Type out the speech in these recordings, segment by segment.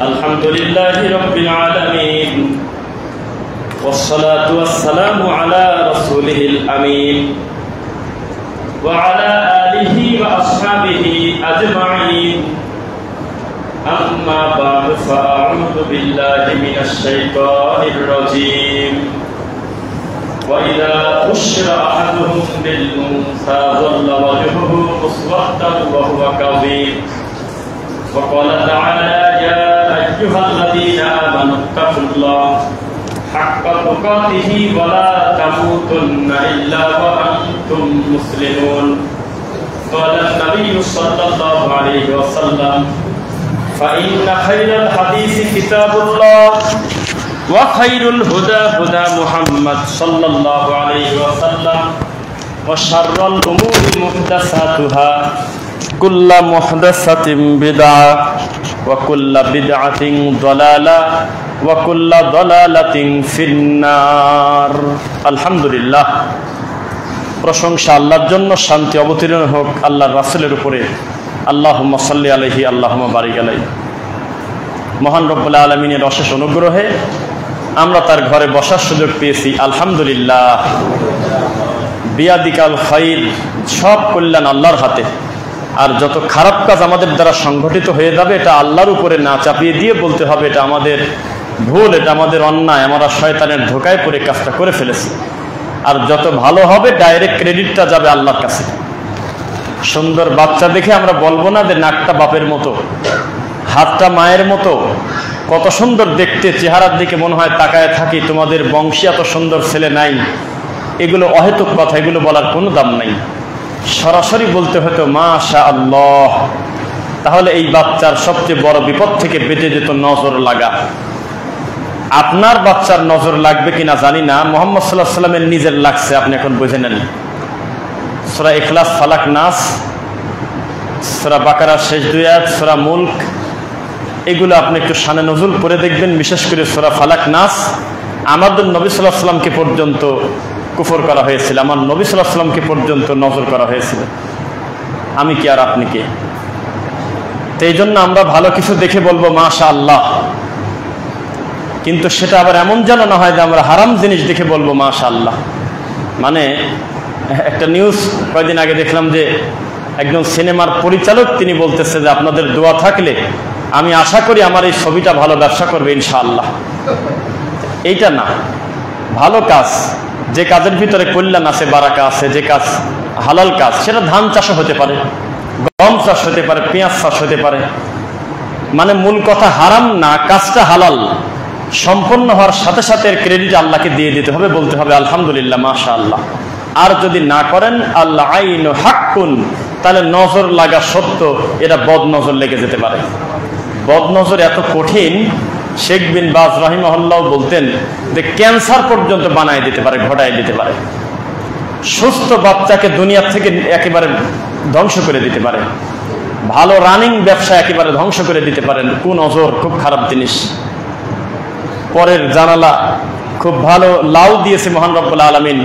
الحمد لله رب العالمين والصلاة والسلام على رسوله الأمين وعلى آله وأصحابه أجمعين أما بعد فأعوذ بالله من الشيطان الرجيم وإذا بشر أحدهم بالأنثى ظل وجهه مسودا وهو كظيم وقال تعالى يا أيها الذين آمنوا اتقوا الله حق تقاته ولا تموتن إلا وأنتم مسلمون قال النبي صلى الله عليه وسلم فإن خير الحديث كتاب الله وخير الهدى هدى محمد صلى الله عليه وسلم وشر الأمور محدثاتها كل محدثة بدعة وكل بدعة ضلالة وكل ضلالة في النار الحمد لله প্রশংসা আল্লাহর জন্য, শান্তি অবতীর্ণ হোক আল্লাহর রাসূলের উপরে। আল্লাহুম্মা সাল্লি আলাইহি আল্লাহুম্মা বারিক আলাইহি। মহান রব্বুল আলামিনের অশেষ অনুগ্রহে আমরা তার ঘরে বসার সুযোগ পেয়েছি, আলহামদুলিল্লাহ। বিয়াদিকাল খাইর, সব কল্যাণ আল্লাহর হাতে। আর যত খারাপ কাজ আমাদের দ্বারা সংঘটিত হয়ে যাবে এটা আল্লাহর উপরে না চাপিয়ে দিয়ে বলতে হবে এটা আমাদের ভুল, এটা আমাদের অন্যায়, আমরা শয়তানের ধোকায় পড়ে কাজটা করে ফেলেছি। আর যত ভালো হবে ডাইরেক্ট ক্রেডিটটা যাবে আল্লাহর কাছে। সুন্দর বাচ্চা দেখে আমরা বলবো না যে নাকটা বাপের মতো, হাতটা মায়ের মতো, কত সুন্দর দেখতে, চেহারার দিকে মনে হয় তাকায় থাকি, তোমাদের বংশী এত সুন্দর ছেলে নাই। এগুলো অহেতুক কথা, এগুলো বলার কোনো দাম নাই। সরাসরি বলতে হতো মাশা আল্লাহ, তাহলে এই বাচ্চার সবচেয়ে বড় বিপদ থেকে বেঁচে যেত নজর লাগা। আপনার বাচ্চার নজর লাগবে কিনা জানি না, মুহাম্মদ সাল্লাল্লাহু আলাইহি ওয়াসাল্লামের নিজের লাগছে, আপনি এখন বুঝে নেন। সূরা ইখলাস, ফালাক, নাস, সূরা বাকারার শেষ দুই আয়াত, সূরা মুলক, এগুলো আপনি একটু শানে নজুল পড়ে দেখবেন। বিশেষ করে সূরা ফালাক, নাস, আমাদের নবী সাল্লাল্লাহু আলাইহি ওয়াসাল্লামকে পর্যন্ত কুফর করা হয়েছিল, আমার নবী সাল্লাল্লাহু আলাইহি ওয়াসাল্লামকে পর্যন্ত নজর করা হয়েছিল। আমি কি আর আপনি কে? তো এই জন্য আমরা ভালো কিছু দেখে বলবো মাশাআল্লাহ, কিন্তু সেটা আবার এমন যেন না হয় যে আমরা হারাম জিনিস দেখে বলবো মাশাআল্লাহ। মানে একটা নিউজ কয়েকদিন আগে দেখলাম যে একজন সিনেমার পরিচালক তিনি বলতেছে যে আপনাদের দোয়া থাকলে আমি আশা করি আমার এই ছবিটা ভালো ব্যবসা করবে ইনশাআল্লাহ। এইটা না, ভালো কাজ, যে কাজের ভিতরে কল্যাণ আছে, বারাকা আছে, যে কাজ হালাল কাজ, সেটা ধান চাষও হতে পারে, গম চাষ হতে পারে, পেঁয়াজ চাষ হতে পারে। মানে মূল কথা হারাম না, কাজটা হালাল। সম্পন্ন হওয়ার সাথে সাথে এর ক্রেডিট আল্লাহকে দিয়ে দিতে হবে, বলতে হবে আলহামদুলিল্লাহ, মাশাআল্লাহ। আর যদি না করেন আল্লাহ আইনু হাক্কুন, তাহলে নজর লাগা সত্য, এটা বদ নজর লেগে যেতে পারে। বদ নজর এত কঠিন, শেখ বিন বাজ রাহিমাহুল্লাহ বলতেন যে ক্যান্সার পর্যন্ত বানায় দিতে পারে, ঘটায় দিতে পারে। সুস্থ বাচ্চাকে দুনিয়া থেকে একেবারে ধ্বংস করে দিতে পারে, ভালো রানিং ব্যবসা একেবারে ধ্বংস করে দিতে পারেন। কুনজর খুব খারাপ জিনিস। পরের জানালা খুব ভালো লাউ দিয়েছে মহান রব্বুল আলামিন,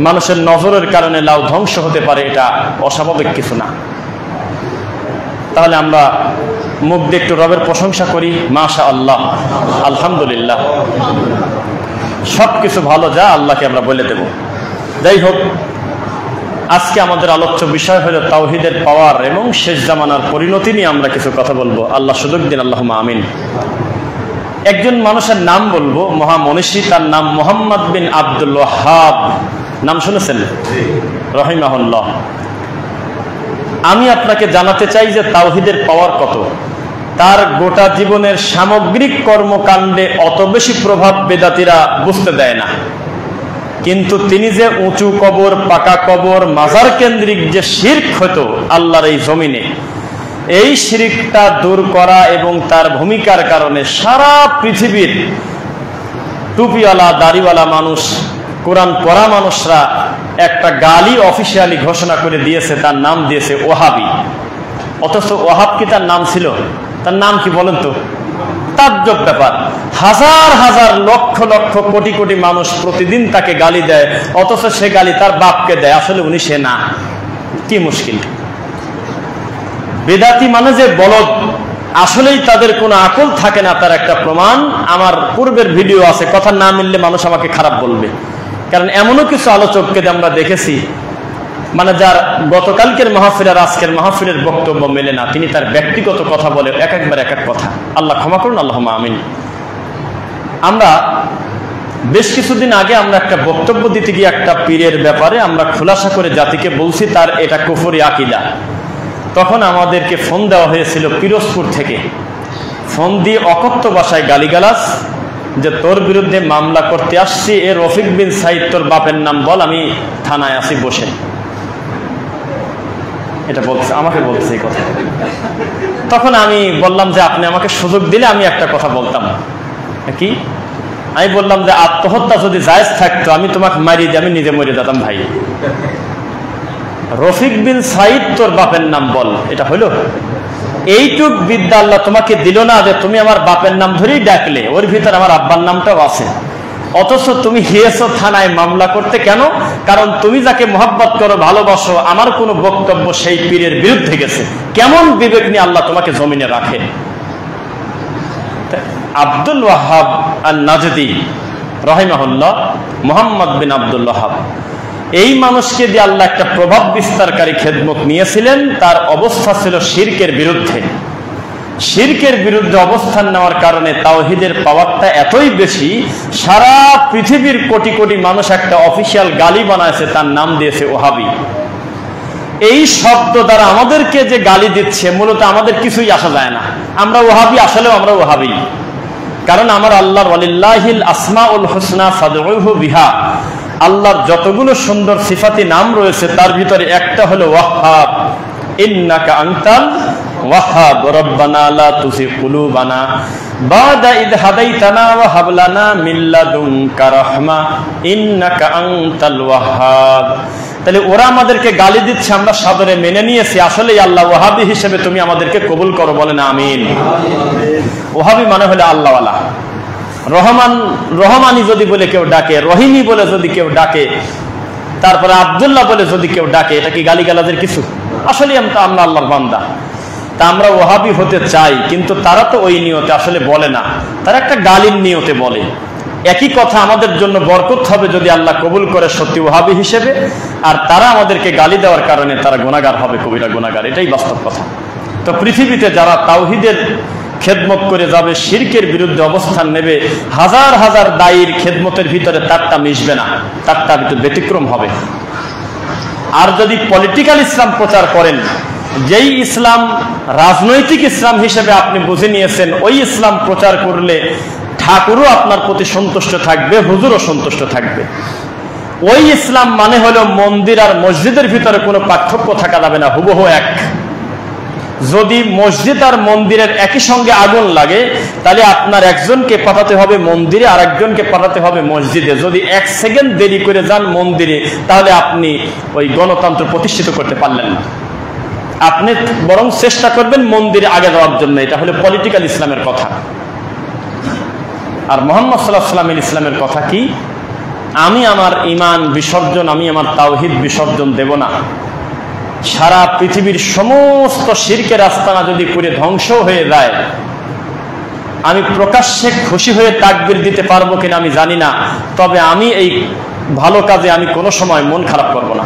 মানুষের নজরের কারণে লাউ ধ্বংস হতে পারে, এটা অস্বাভাবিক কিছু না। তাহলে আমরা মুখ দিয়ে একটু রবের প্রশংসা করি, মাশা আল্লাহ, আলহামদুলিল্লাহ। সবকিছু ভালো যা আল্লাহকে আমরা বলে দেব। যাই হোক, আজকে আমাদের আলোচ্য বিষয় হলো তাওহীদের পাওয়ার এবং শেষ জামানার পরিণতি নিয়ে আমরা কিছু কথা বলবো। আল্লাহ সুযোগ দিন, আল্লাহুম্মা আমিন। একজন মানুষের নাম বলবো, মহামনীষী, তার নাম মুহাম্মদ বিন আব্দুল ওয়াহ্হাব। নাম শুনেছেন? রাহিমাহুল্লাহ। আমি আপনাকে জানাতে চাই যে তাওহীদের পাওয়ার কত। তার গোটা জীবনের সামগ্রিক কর্মকাণ্ডে অত বেশি প্রভাব বেদাতীরা বুঝতে দেয় না, কিন্তু তিনি যে উঁচু কবর, পাকা কবর, মাজার কেন্দ্রিক যে শিরক হতো আল্লাহর এই জমিনে, এই শিরকটা দূর করা এবং তার ভূমিকার কারণে সারা পৃথিবীর টুপিওয়ালা, দাড়িওয়ালা মানুষ, কোরআন পড়া মানুষরা একটা গালি অফিসিয়ালি ঘোষণা করে দিয়েছে, তার নাম দিয়েছে ওহাবি। অথচ ওহাব কি তার নাম ছিল? তার নাম কি বলেন তো? তাজ্জব ব্যাপার। হাজার হাজার লক্ষ লক্ষ কোটি কোটি মানুষ প্রতিদিন তাকে গালি দেয়, অথচ সে গালি তার বাপকে দেয়, আসলে উনি সে না। কি মুশকিল! বেদাতি মানে যে বলদ, আসলেই তাদের কোনো আকল থাকে না, তার একটা প্রমাণ আমার পূর্বের ভিডিও আছে। কথা না মিললে মানুষ আমাকে খারাপ বলবে, কারণ এমনও কিছু আলোচককে আমরা দেখেছি মানে যার গতকালকের মাহফিল আর আজকের মাহফিলের বক্তব্য মেলে না, তিনি তার ব্যক্তিগত কথা বলে একবার এক এক কথা। আল্লাহ ক্ষমা করুন, আল্লাহুম্মা আমিন। আমরা বেশ কিছুদিন আগে আমরা একটা বক্তব্য দিতে গিয়ে একটা পীরের ব্যাপারে আমরা খোলাসা করে জাতিকে বলছি তার এটা কুফরি আকীদা। তখন আমাদেরকে ফোন দেওয়া হয়েছিল পিরোজপুর থেকে, ফোন দিয়ে অকথ্য ভাষায় গালিগালাজ, যে তোর বিরুদ্ধে মামলা করতে আসছি, এ রফিক বিন সাইদ তোর বাপের নাম বল, আমি থানায় আছি বসে। এটা বলছে, আমাকে বলছে এই কথা। তখন আমি বললাম যে আপনি আমাকে সুযোগ দিলে আমি একটা কথা বলতাম। কি? আমি বললাম যে আত্মহত্যা যদি জায়েজ থাকতো আমি তোমাকে মারি দিয়ে আমি নিজে মরে যেতাম ভাই। রফিক বিন সাইদ তোর বাপের নাম বল, এটা হইল? এইটুক বিদ্যা আল্লাহ তোমাকে দিল না যে তুমি আমার বাপের নাম ধরেই ডাকলে, ওর ভিতর আমার আব্বার নামটাও আছে, অথচ তুমি গিয়েছো থানায় মামলা করতে। কেন? কারণ তুমি যাকে মহব্বত করো, ভালোবাসো, আমার কোনো বক্তব্য সেই পীরের বিরুদ্ধে গেছে। কেমন বিবেক নিয়ে আল্লাহ তোমাকে জমিনে রাখে? আব্দুল ওয়াহাব আন-নাজদি রাহিমাহুল্লাহ, মুহাম্মদ বিন আব্দুল ওয়াহাব, এই মানুষকে দিয়ে আল্লাহ একটা প্রভাব বিস্তারকারী খেদমত নিয়েছিলেন। তার অবস্থা ছিল শিরকের বিরুদ্ধে। শিরকের বিরুদ্ধে অবস্থান নেওয়ার কারণে তাওহীদের পাওয়ারটা এতই বেশি, সারা পৃথিবীর কোটি কোটি মানুষ একটা অফিসিয়াল গালি বানাইছে, তার নাম দিয়েছে ওহাবি। এই শব্দ দ্বারা আমাদেরকে যে গালি দিচ্ছে, মূলত আমাদের কিছুই আসা যায় না। আমরা ওহাবি, আসলেও আমরা ওহাবি। কারণ আমার আল্লাহর ওয়ালিল্লাহিল আসমাউল হুসনা ফাদউহু বিহা, আল্লাহর যতগুলো সুন্দর সিফাতি নাম রয়েছে তার ভিতরে একটা হলো ওয়াহ্হাব। ইন্নাকা আনতাল ওয়াহ্হাব রব্বানা লা তুযিগ কুলুবানা বাদা ইদ হাদাইতানা ওয়া হাব লানা মিন লাদুনকা রাহমা ইন্নাকা আনতাল ওয়াহ্হাব। তাহলে ওরা আমাদেরকে গালি দিচ্ছে, আমরা সাদরে মেনে নিয়েছি। আসলে আল্লাহ ওয়াহাবি হিসেবে তুমি আমাদেরকে কবুল করো, বলেন আমিন। ওয়াহাবি মানে হলো আল্লাহওয়ালা। রহমান, রহমানি যদি বলে কেউ ডাকে, রহিমি বলে যদি কেউ ডাকে, তারপরে আব্দুল্লাহ বলে যদি কেউ ডাকে, এটা কি গালিগালাজের কিছু? আসলে আমরা আল্লাহর বান্দা। তা আমরা ওয়াহাবি হতে চাই, কিন্তু তারা তো ওই নিয়তে আসলে বলে না, তারা একটা গালির নিয়তে বলে। একই কথা আমাদের জন্য বরকত হবে যদি আল্লাহ কবুল করে সত্যি ওয়াহাবি হিসেবে, আর তারা আমাদেরকে গালি দেওয়ার কারণে তারা গুনাহগার হবে, কবিরা গুনাহগার। এটাই বাস্তব কথা। তো পৃথিবীতে যারা তাওহীদের খেদমত করে যাবে, শিরকের বিরুদ্ধে অবস্থান নেবে, হাজার হাজার দায়ীর খেদমতের ভিতরে তারটা মিশবে না, তারটা ব্যতিক্রম হবে। আর যদি পলিটিক্যাল ইসলাম প্রচার করেন, যেই ইসলাম রাজনৈতিক ইসলাম হিসেবে আপনি বুঝে নিয়েছেন, ওই ইসলাম প্রচার করলে ঠাকুরও আপনার প্রতি সন্তুষ্ট থাকবে, হুজুরও সন্তুষ্ট থাকবে। ওই ইসলাম মানে হলো মন্দির আর মসজিদের ভিতরে কোনো পার্থক্য থাকা যাবে না, হুবহু এক। যদি মসজিদ আর মন্দিরের একই সঙ্গে আগুন লাগে, তাহলে আপনার একজনকে পাঠাতে হবে মন্দিরে, আর একজনকে পাঠাতে হবে মসজিদে। যদি 1 সেকেন্ড দেরি করে যান মন্দিরে, তাহলে আপনি ওই গণতন্ত্র প্রতিষ্ঠিত করতে পারলেন না। আপনি বরং চেষ্টা করবেন মন্দিরে আগে যাওয়ার জন্য। এটা হলো পলিটিক্যাল ইসলামের কথা। আর মুহাম্মদ সাল্লাল্লাহু আলাইহি ওয়াসাল্লামের ইসলামের কথা কি? আমি আমার ঈমান বিসর্জন, আমি আমার তাওহীদ বিসর্জন দেব না। সারা পৃথিবীর সমস্ত শিরকের আস্তানা যদি করে ধ্বংস হয়ে যায়, আমি প্রকাশ্যে খুশি হয়ে তাকবীর দিতে পারবো কিনা আমি জানি না, তবে আমি এই ভালো কাজে আমি কোনো সময় মন খারাপ করব না।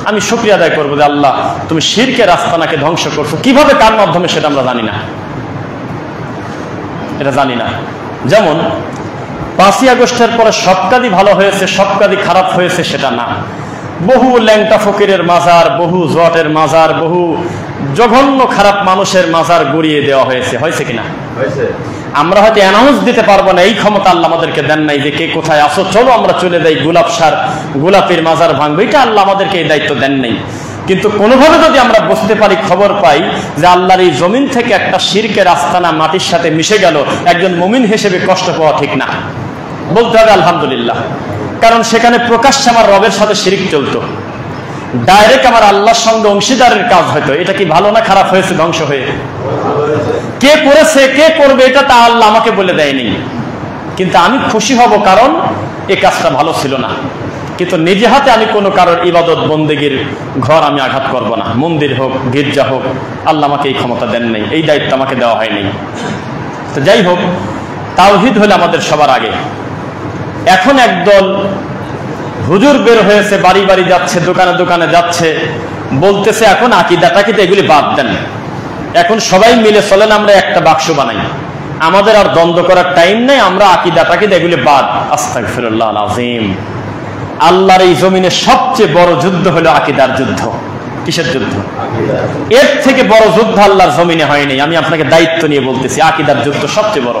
আমি শুকরিয়া আদায় করবো যে আল্লাহ তুমি শিরকের আস্তানাকে ধ্বংস করছো। কিভাবে, কার মাধ্যমে, সেটা আমরা জানি না, এটা জানি না। যেমন 5ই আগস্টের পরে সব কাজই ভালো হয়েছে, সব কাজই খারাপ হয়েছে, সেটা না। বহু ল্যাংটা ফকিরের মাজার, বহু জটের মাজার, বহু জঘন্য খারাপ মানুষের মাজার গড়িয়ে দেওয়া হয়েছে, হয়েছে কিনা? আমরা হয়তো অ্যানাউন্স দিতে পারবো না, এই ক্ষমতা আল্লাহ আমাদেরকে দেন নাই যে কে কোথায় আসো, চলো আমরা চলে যাই গোলাপের মাজার ভাঙবো, এটা আল্লাহ আমাদেরকে এই দায়িত্ব দেন নাই। কিন্তু কোনোভাবে যদি আমরা বুঝতে পারি, খবর পাই যে আল্লাহর এই জমিন থেকে একটা শিরকের আস্তানা মাটির সাথে মিশে গেল, একজন মুমিন হিসেবে কষ্ট পাওয়া ঠিক না, বলতে হবে আলহামদুলিল্লাহ। কারণ সেখানে প্রকাশ্যে আমার রবের সাথে শিরিক চলতো, ডাইরেক্ট আমার আল্লাহর সঙ্গে অংশীদারের কাজ হয়তো। এটা কি ভালো না খারাপ হয়েছে? ধ্বংস হয়ে। কে করেছে, কে করবে, এটা তা আল্লাহ আমাকে বলে দেয়নি, কিন্তু আমি খুশি হব, কারণ এই কাজটা ভালো ছিল না। কিন্তু নিজে হাতে আমি কোনো কারোর ইবাদত বন্দেগীর ঘর আমি আঘাত করব না, মন্দির হোক গির্জা হোক, আল্লাহ আমাকে এই ক্ষমতা দেন নাই, এই দায়িত্ব আমাকে দেওয়া হয়নি। তো যাই হোক, তাওহীদ হলো আমাদের সবার আগে। এখন একদল হুজুর বের হয়েছে, বাড়ি বাড়ি যাচ্ছে, দোকানে দোকানে যাচ্ছে, বলতেছে এখন আকীদাটাকে এগুলি বাদ দেন, এখন সবাই মিলে চলেন আমরা একটা বাক্স বানাই, আমাদের আর দ্বন্দ্ব করার টাইম নেই, আমরা আকীদাটাকে এগুলি বাদ। আস্তাগফিরুল্লাহ আযীম। আল্লাহর এই জমিনে সবচেয়ে বড় যুদ্ধ হলো আকীদার যুদ্ধ। কিসের যুদ্ধ? এর থেকে বড় যুদ্ধ আল্লাহর জমিনে হয়নি। আমি আপনাকে দায়িত্ব নিয়ে বলতেছি, আকীদার যুদ্ধ সবচেয়ে বড়।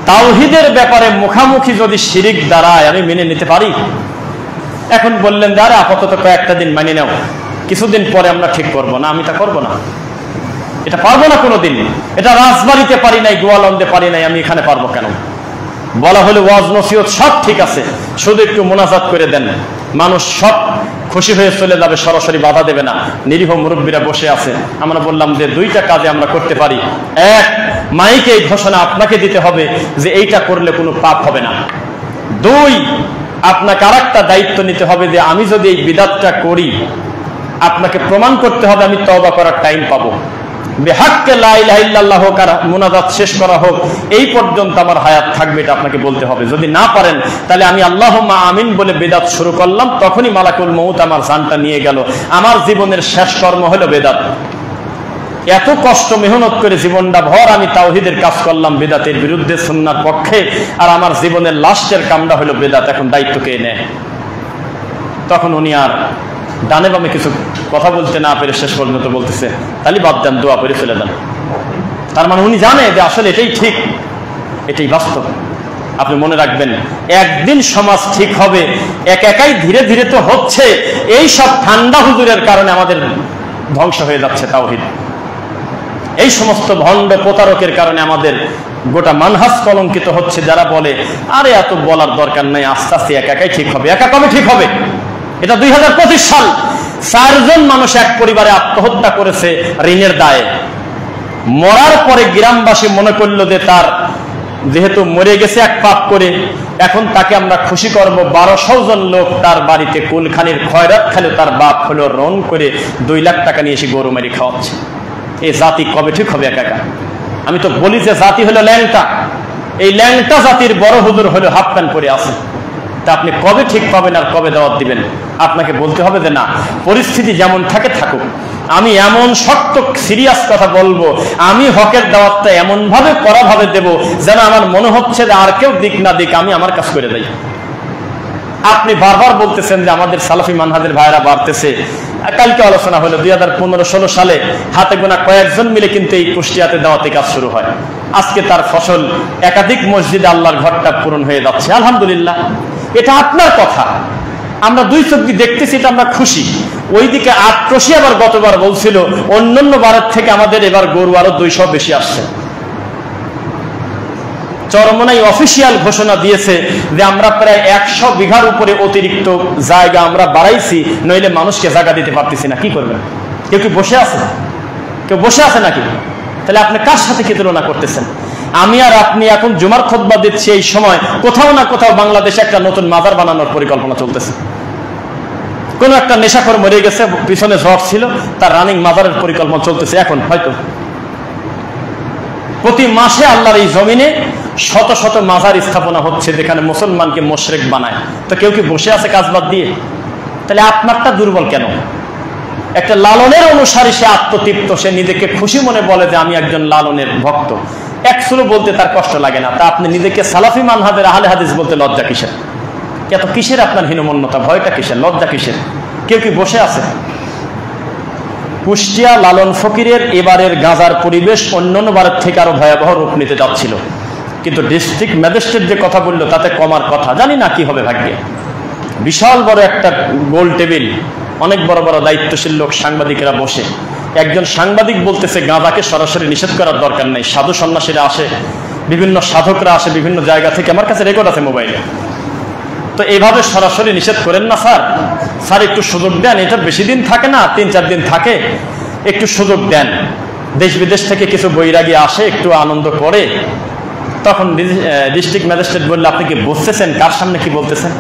তাওহীদের ব্যাপারে মুখামুখি যদি শিরিক দাঁড়ায় আমি মেনে নিতে পারি। এখন বললেন যে আরে আপাতত কয়েকটা দিন মানিয়ে নাও, কিছুদিন পরে আমরা ঠিক করব না, আমি তা করবো না, এটা পারবো না কোনোদিন। এটা রাজবাড়িতে পারি নাই, গোয়ালন্দে পারি নাই, আমি এখানে পারবো কেন? বলা হলো ওয়াজ নসিহত সব ঠিক আছে, শুধু একটু মোনাজাত করে দেন, মানুষ সব খুশি হয়ে চলে যাবে, সরাসরি বাধা দেবে না, নিরীহ মুরব্বীরা বসে আছে। আমরা বললাম যে দুইটা কাজে আমরা করতে পারি। এক, মাইকে এই ঘোষণা আপনাকে দিতে হবে যে এইটা করলে কোনো পাপ হবে না। দুই, আপনাকে আরেকটা দায়িত্ব নিতে হবে যে আমি যদি এই বিদাতটা করি, আপনাকে প্রমাণ করতে হবে আমি তওবা করার টাইম পাবো, বিহাক্কে লা ইলাহা ইল্লাল্লাহ মুনাজাত শেষ করা হোক, এই পর্যন্ত আমার হায়াত থাকবে, এটা আপনাকে বলতে হবে। যদি না পারেন তাহলে আমি আল্লাহুম্মা আমিন বলে বেদাত শুরু করলাম, তখনই মালাকুল মউত আমার জানটা নিয়ে গেল। আমার জীবনের শেষ কর্ম হলো বেদাত। এত কষ্ট মেহনত করে জীবনটা ভর আমি তাওহীদের কাজ করলাম, বেদাতের বিরুদ্ধে সুন্নাহর পক্ষে, আর আমার জীবনের লাস্টের কামটা হলো বেদাত। এখন দায়িত্ব কে নেয়? তখন উনি আর ডানে বামে কিছু কথা বলতে না পেরে শেষ পর্যন্ত বলতেছে তাহলে বাদ দেন, দোয়া করে ফেলে দেন। তার মানে উনি জানে যে আসলে এটাই ঠিক, এটাই বাস্তব। আপনি মনে রাখবেন, একদিন সমাজ ঠিক হবে, একাই ধীরে ধীরে তো হচ্ছে। এই সব ঠান্ডা হুজুরের কারণে আমাদের ধ্বংস হয়ে যাচ্ছে তাওহীদ। এই সমস্ত ভণ্ড প্রতারকের কারণে আমাদের গোটা মানহাজ কলঙ্কিত হচ্ছে। যারা বলে আরে এত বলার দরকার নাই, আস্তে আস্তে একাই ঠিক হবে। একা কবে ঠিক হবে? এটা 2025 সাল। 4 জন মানুষ এক পরিবারে আত্মহত্যা করেছে ঋণের দায়ে। মরার পরে গ্রামবাসী মনে করলো যে তার যেহেতু মরে গেছে এক পাপ করে, এখন তাকে আমরা খুশি করব। 1200 জন লোক তার বাড়িতে কুলখানির খয়রাত খেলে, তার বাপ হলো রন করে 2 লাখ টাকা নিয়ে এসে গরু মারি খাওয়াচ্ছে। এই জাতি কবে ঠিক হবে? একা। আমি তো বলি যে জাতি হলো ল্যাংটা, এই ল্যাংটা জাতির বড় হুজুর হলো হাফ প্যান্ট পরে আছে। তা আপনি কবে ঠিক পাবেন আর কবে দাওয়াত দিবেন? আপনাকে বলতে হবে যে না, পরিস্থিতি যেমন থাকে থাকুক, আমি এমন শক্ত সিরিয়াস কথা বলবো, আমি হকের দাওয়াতটা এমন ভাবে কড়া ভাবে দেব যেন আমার মনে হচ্ছে যে আর কেউ দিক না দিক, আমি আমার কাজ করে দেই। আপনি বারবার বলতেছেন যে আমাদের সালাফি মানহাজের ভাইরা বাড়তেছে। কালকে আলোচনা হলো 2015-16 সালে হাতে গোনা কয়েকজন মিলে কিন্তু এই কুষ্টিয়াতে দাওয়াতি কাজ শুরু হয়। আজকে তার ফসল একাধিক মসজিদে আল্লাহর ঘরটা পূরণ হয়ে যাচ্ছে, আলহামদুলিল্লাহ। এটা আপনার কথা, আমরা 2 চোখ দিয়ে দেখতেছি, এটা আমরা খুশি। ওইদিকে আক্রোশী আবার গতবার বলছিল অন্যান্য বারের থেকে আমাদের এবার গরু আরো 200 বেশি আসছে। চরমনাই অফিসিয়াল ঘোষণা দিয়েছে যে আমরা প্রায় 100 বিঘার উপরে অতিরিক্ত জায়গা আমরা বাড়াইছি, নইলে মানুষকে জায়গা দিতে পারতেছি না। কি করবেন? কেউ কি বসে আছে? কেউ বসে আছে নাকি? তাহলে আপনি কার সাথে কি তুলনা করতেছেন? আমি আর আপনি এখন জুমার খুতবা দিচ্ছি, এই সময় কোথাও না কোথাও বাংলাদেশে একটা নতুন মাজার বানানোর পরিকল্পনা চলতেছে। কোন একটা নেশাখোর মরে গেছে, পিছনে ঝড় ছিল, তার রানিং মাজারের পরিকল্পনা চলতেছে। এখন হয়তো প্রতি মাসে আল্লাহর এই জমিনে শত শত মাজার স্থাপনা হচ্ছে, যেখানে মুসলমানকে মুশরিক বানায়। তো কেউ কি বসে আছে কাজ বাদ দিয়ে? তাহলে আপনারটা দুর্বল কেন? একটা লালনের অনুসারী, সে আত্মতৃপ্ত, সে নিজেকে খুশি মনে বলে যে আমি একজন লালনের ভক্ত। একচুলো বলতে তার কষ্ট লাগে না। তা আপনি নিজেকে সালাফি মানহাজের আহলে হাদিস বলতে লজ্জা কিসের? এত কিসের আপনার হীনমন্যতা? ভয়টা কিসের? লজ্জা কিসের? কেউ কি বসে আছে? কুষ্টিয়া লালন ফকিরের এবারের গাঁজার পরিবেশ অন্যান্য বারের থেকে আরো ভয়াবহ রূপ নিতে যাচ্ছিল, কিন্তু ডিস্ট্রিক্ট ম্যাজিস্ট্রেট যে কথা বললো তাতে কমার কথা। জানি না কি হবে ভাগ্যে। বিশাল বড় একটা গোল টেবিল, অনেক বড় বড় দায়িত্বশীল লোক, সাংবাদিকেরা বসে। একজন সাংবাদিক বলতেছে গাঁজাকে সরাসরি নিষেধ করার দরকার নেই, সাধু সন্ন্যাসীরা আসে, বিভিন্ন সাধকরা আসে বিভিন্ন জায়গা থেকে, আমার কাছে রেকর্ড আছে মোবাইলে। তো এইভাবে সরাসরি নিষেধ করেন না স্যার, স্যার একটু সুযোগ দেন, এটা বেশি দিন থাকে না, 3-4 দিন থাকে, একটু সুযোগ দেন। দেশ বিদেশ থেকে কিছু বৈরাগী আসে, একটু আনন্দ করে, তখন ডিস্ট্রিক্ট ম্যাজিস্ট্রেট বললে, আপনি কি বুঝতেছেন কার সামনে কি বলতেছেন?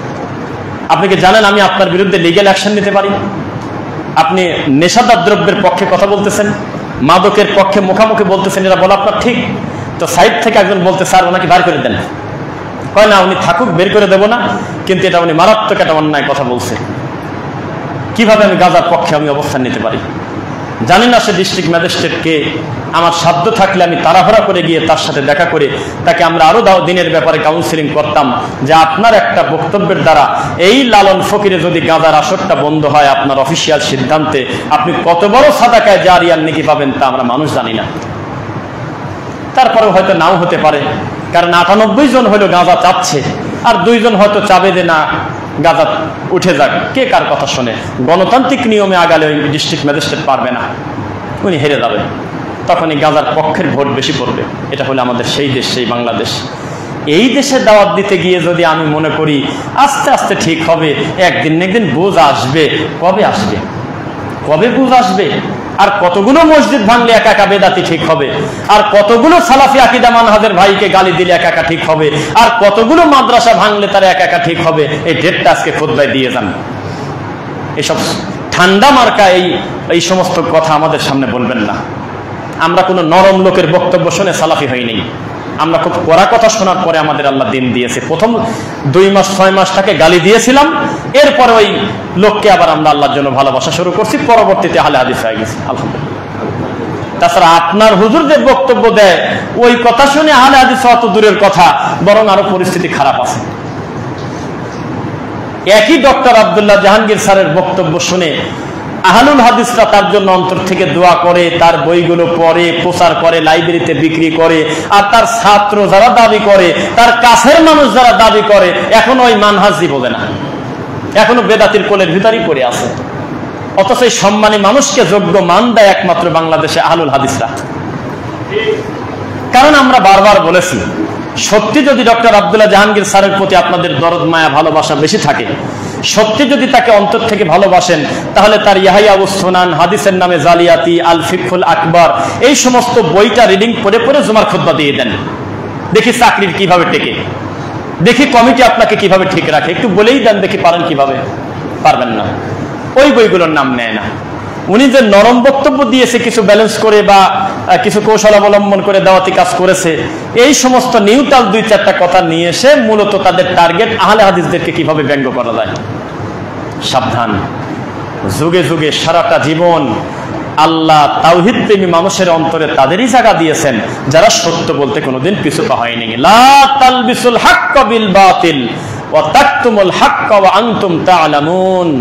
আপনি কি জানেন আমি আপনার বিরুদ্ধে লিগ্যাল অ্যাকশন নিতে পারি? আপনি নেশাদার দ্রব্যের পক্ষে কথা বলতেছেন, মাদকের পক্ষে মুখামুখি বলতেছেন, এরা বলা আপনার ঠিক? তো সাইড থেকে একজন বলতে, স্যার ওনাকে বার করে দেন। কয় না, উনি থাকুক, বের করে দেবো না, কিন্তু এটা উনি মারাত্মক একটা অন্যায় কথা বলছে। কিভাবে আমি গাঁজার পক্ষে আমি অবস্থান নিতে পারি? জানি না সে ডিস্ট্রিক্ট ম্যাজিস্ট্রেটকে। আমার সাধ্য থাকলে আমি তাড়াহুড়া করে গিয়ে তার সাথে দেখা করে তাকে আমরা আরো দিনের ব্যাপারে কাউন্সিলিং করতাম, যে আপনার একটা বক্তব্যের দ্বারা এই লালন ফকিরে যদি গাঁজার আসরটা বন্ধ হয় আপনার অফিসিয়াল সিদ্ধান্তে, আপনি কত বড় সাদাকায় জারিয়ার নেকি পাবেন তা আমরা মানুষ জানি না। তারপরেও হয়তো নাও হতে পারে, কারণ 98 জন হয়তো গাঁজা চাচ্ছে, আর 2 জন হয়তো চাবে যে না গাঁজা উঠে যাক। কে কার কথা শোনে? গণতান্ত্রিক নিয়মে আগালে ওই ডিস্ট্রিক্ট ম্যাজিস্ট্রেট পারবে না, উনি হেরে যাবেন। তখনই গাঁজার পক্ষের ভোট বেশি পড়বে। এটা হলো আমাদের সেই দেশ, সেই বাংলাদেশ। এই দেশে দাওয়াত দিতে গিয়ে যদি আমি মনে করি আস্তে আস্তে ঠিক হবে, একদিন না একদিন বুঝ আসবে। কবে আসবে? কবে বুঝ আসবে? আর কতগুলো মসজিদ ভাঙলে একা একা বেদাতি ঠিক হবে? আর কতগুলো সালাফি আকীদা মানহাজের ভাইকে গালি দিলে একা একা ঠিক হবে? আর কতগুলো মাদ্রাসা ভাঙলে তার একা একা ঠিক হবে? এই ডেটটা আজকে খুতবায় দিয়ে যান। এসব ঠান্ডা মার্কা এই সমস্ত কথা আমাদের সামনে বলবেন না। আমরা কোনো নরম লোকের বক্তব্য শুনে সালাফি হইনি। আমরা খুব কড়া কথা শোনার পরে আমাদের আল্লাহ দিন দিয়েছে। প্রথম 2 মাস 6 মাস তাকে গালি দিয়েছিলাম, এরপরে ওই লোককে আবার আমরা আল্লাহর জন্য ভালোবাসা শুরু করছি, পরবর্তীতে আহলে হাদিস হয়ে গেছে আলহামদুলিল্লাহ। তাছাড়া আপনার হুজুর যে বক্তব্য দেয় ওই কথা শুনে আহলে হাদিস অত দূরের কথা, বরং আরো পরিস্থিতি খারাপ আছে। একই ডক্টর আব্দুল্লাহ জাহাঙ্গীর স্যারের বক্তব্য শুনে আহলুল হাদিসরা তার জন্য অন্তর থেকে দোয়া করে, তার বইগুলো পড়ে, প্রচার করে, লাইব্রেরিতে বিক্রি করে, আর তার ছাত্র যারা দাবি করে, তার কাছের মানুষ যারা দাবি করে, এখনো ওই মানহাজি বোঝে না, এখনো বেদাতির কোলের ভিতরেই পড়ে আছে। অথচ এই সম্মানী মানুষকে যোগ্য মান দেয় একমাত্র বাংলাদেশে আহলুল হাদিসরা। কারণ আমরা বারবার বলেছি, সত্যি যদি ডক্টর আব্দুল্লাহ জাহাঙ্গীর স্যারের প্রতি আপনাদের দরদ মায়া ভালোবাসা বেশি থাকে, সত্যি যদি তাকে অন্তর থেকে ভালোবাসেন, তাহলে তার ইয়াহিয়া আবু সুনান, হাদিসের নামে জালিয়াতি, আল ফিকহুল আকবর, এই সমস্ত বইটা রিডিং পড়ে পড়ে জুমার খুতবা দিয়ে দেন। দেখি চাকরির কিভাবে টেকে, দেখি কমিটি আপনাকে কিভাবে ঠিক রাখে, একটু বলেই দেন দেখি পারেন কিভাবে। পারবেন না, ওই বইগুলোর নাম নেয় না। উনি যে নরম বক্তব্য দিয়েছে, কিছু ব্যালেন্স করে বা কিছু কৌশল অবলম্বন করে দাওয়াতি কাজ করেছে, এই সমস্ত নিউট্রাল 2-4টা কথা নিয়ে এসে মূলত তাদের টার্গেট আহলে হাদিসদেরকে কিভাবে ব্যঙ্গ করা যায়। সাবধান, যুগে যুগে সারাটা জীবন আল্লাহ তাওহীদ প্রেমী মানুষের অন্তরে তাদেরই জায়গা দিয়েছেন যারা সত্য বলতে কোনোদিন পিছু পা হয়নি। লা তালবিসুল হাক্কা বিল বাতিল ওয়া তাকতুমুল হাক্কা ওয়া আনতুম তা'লামুন।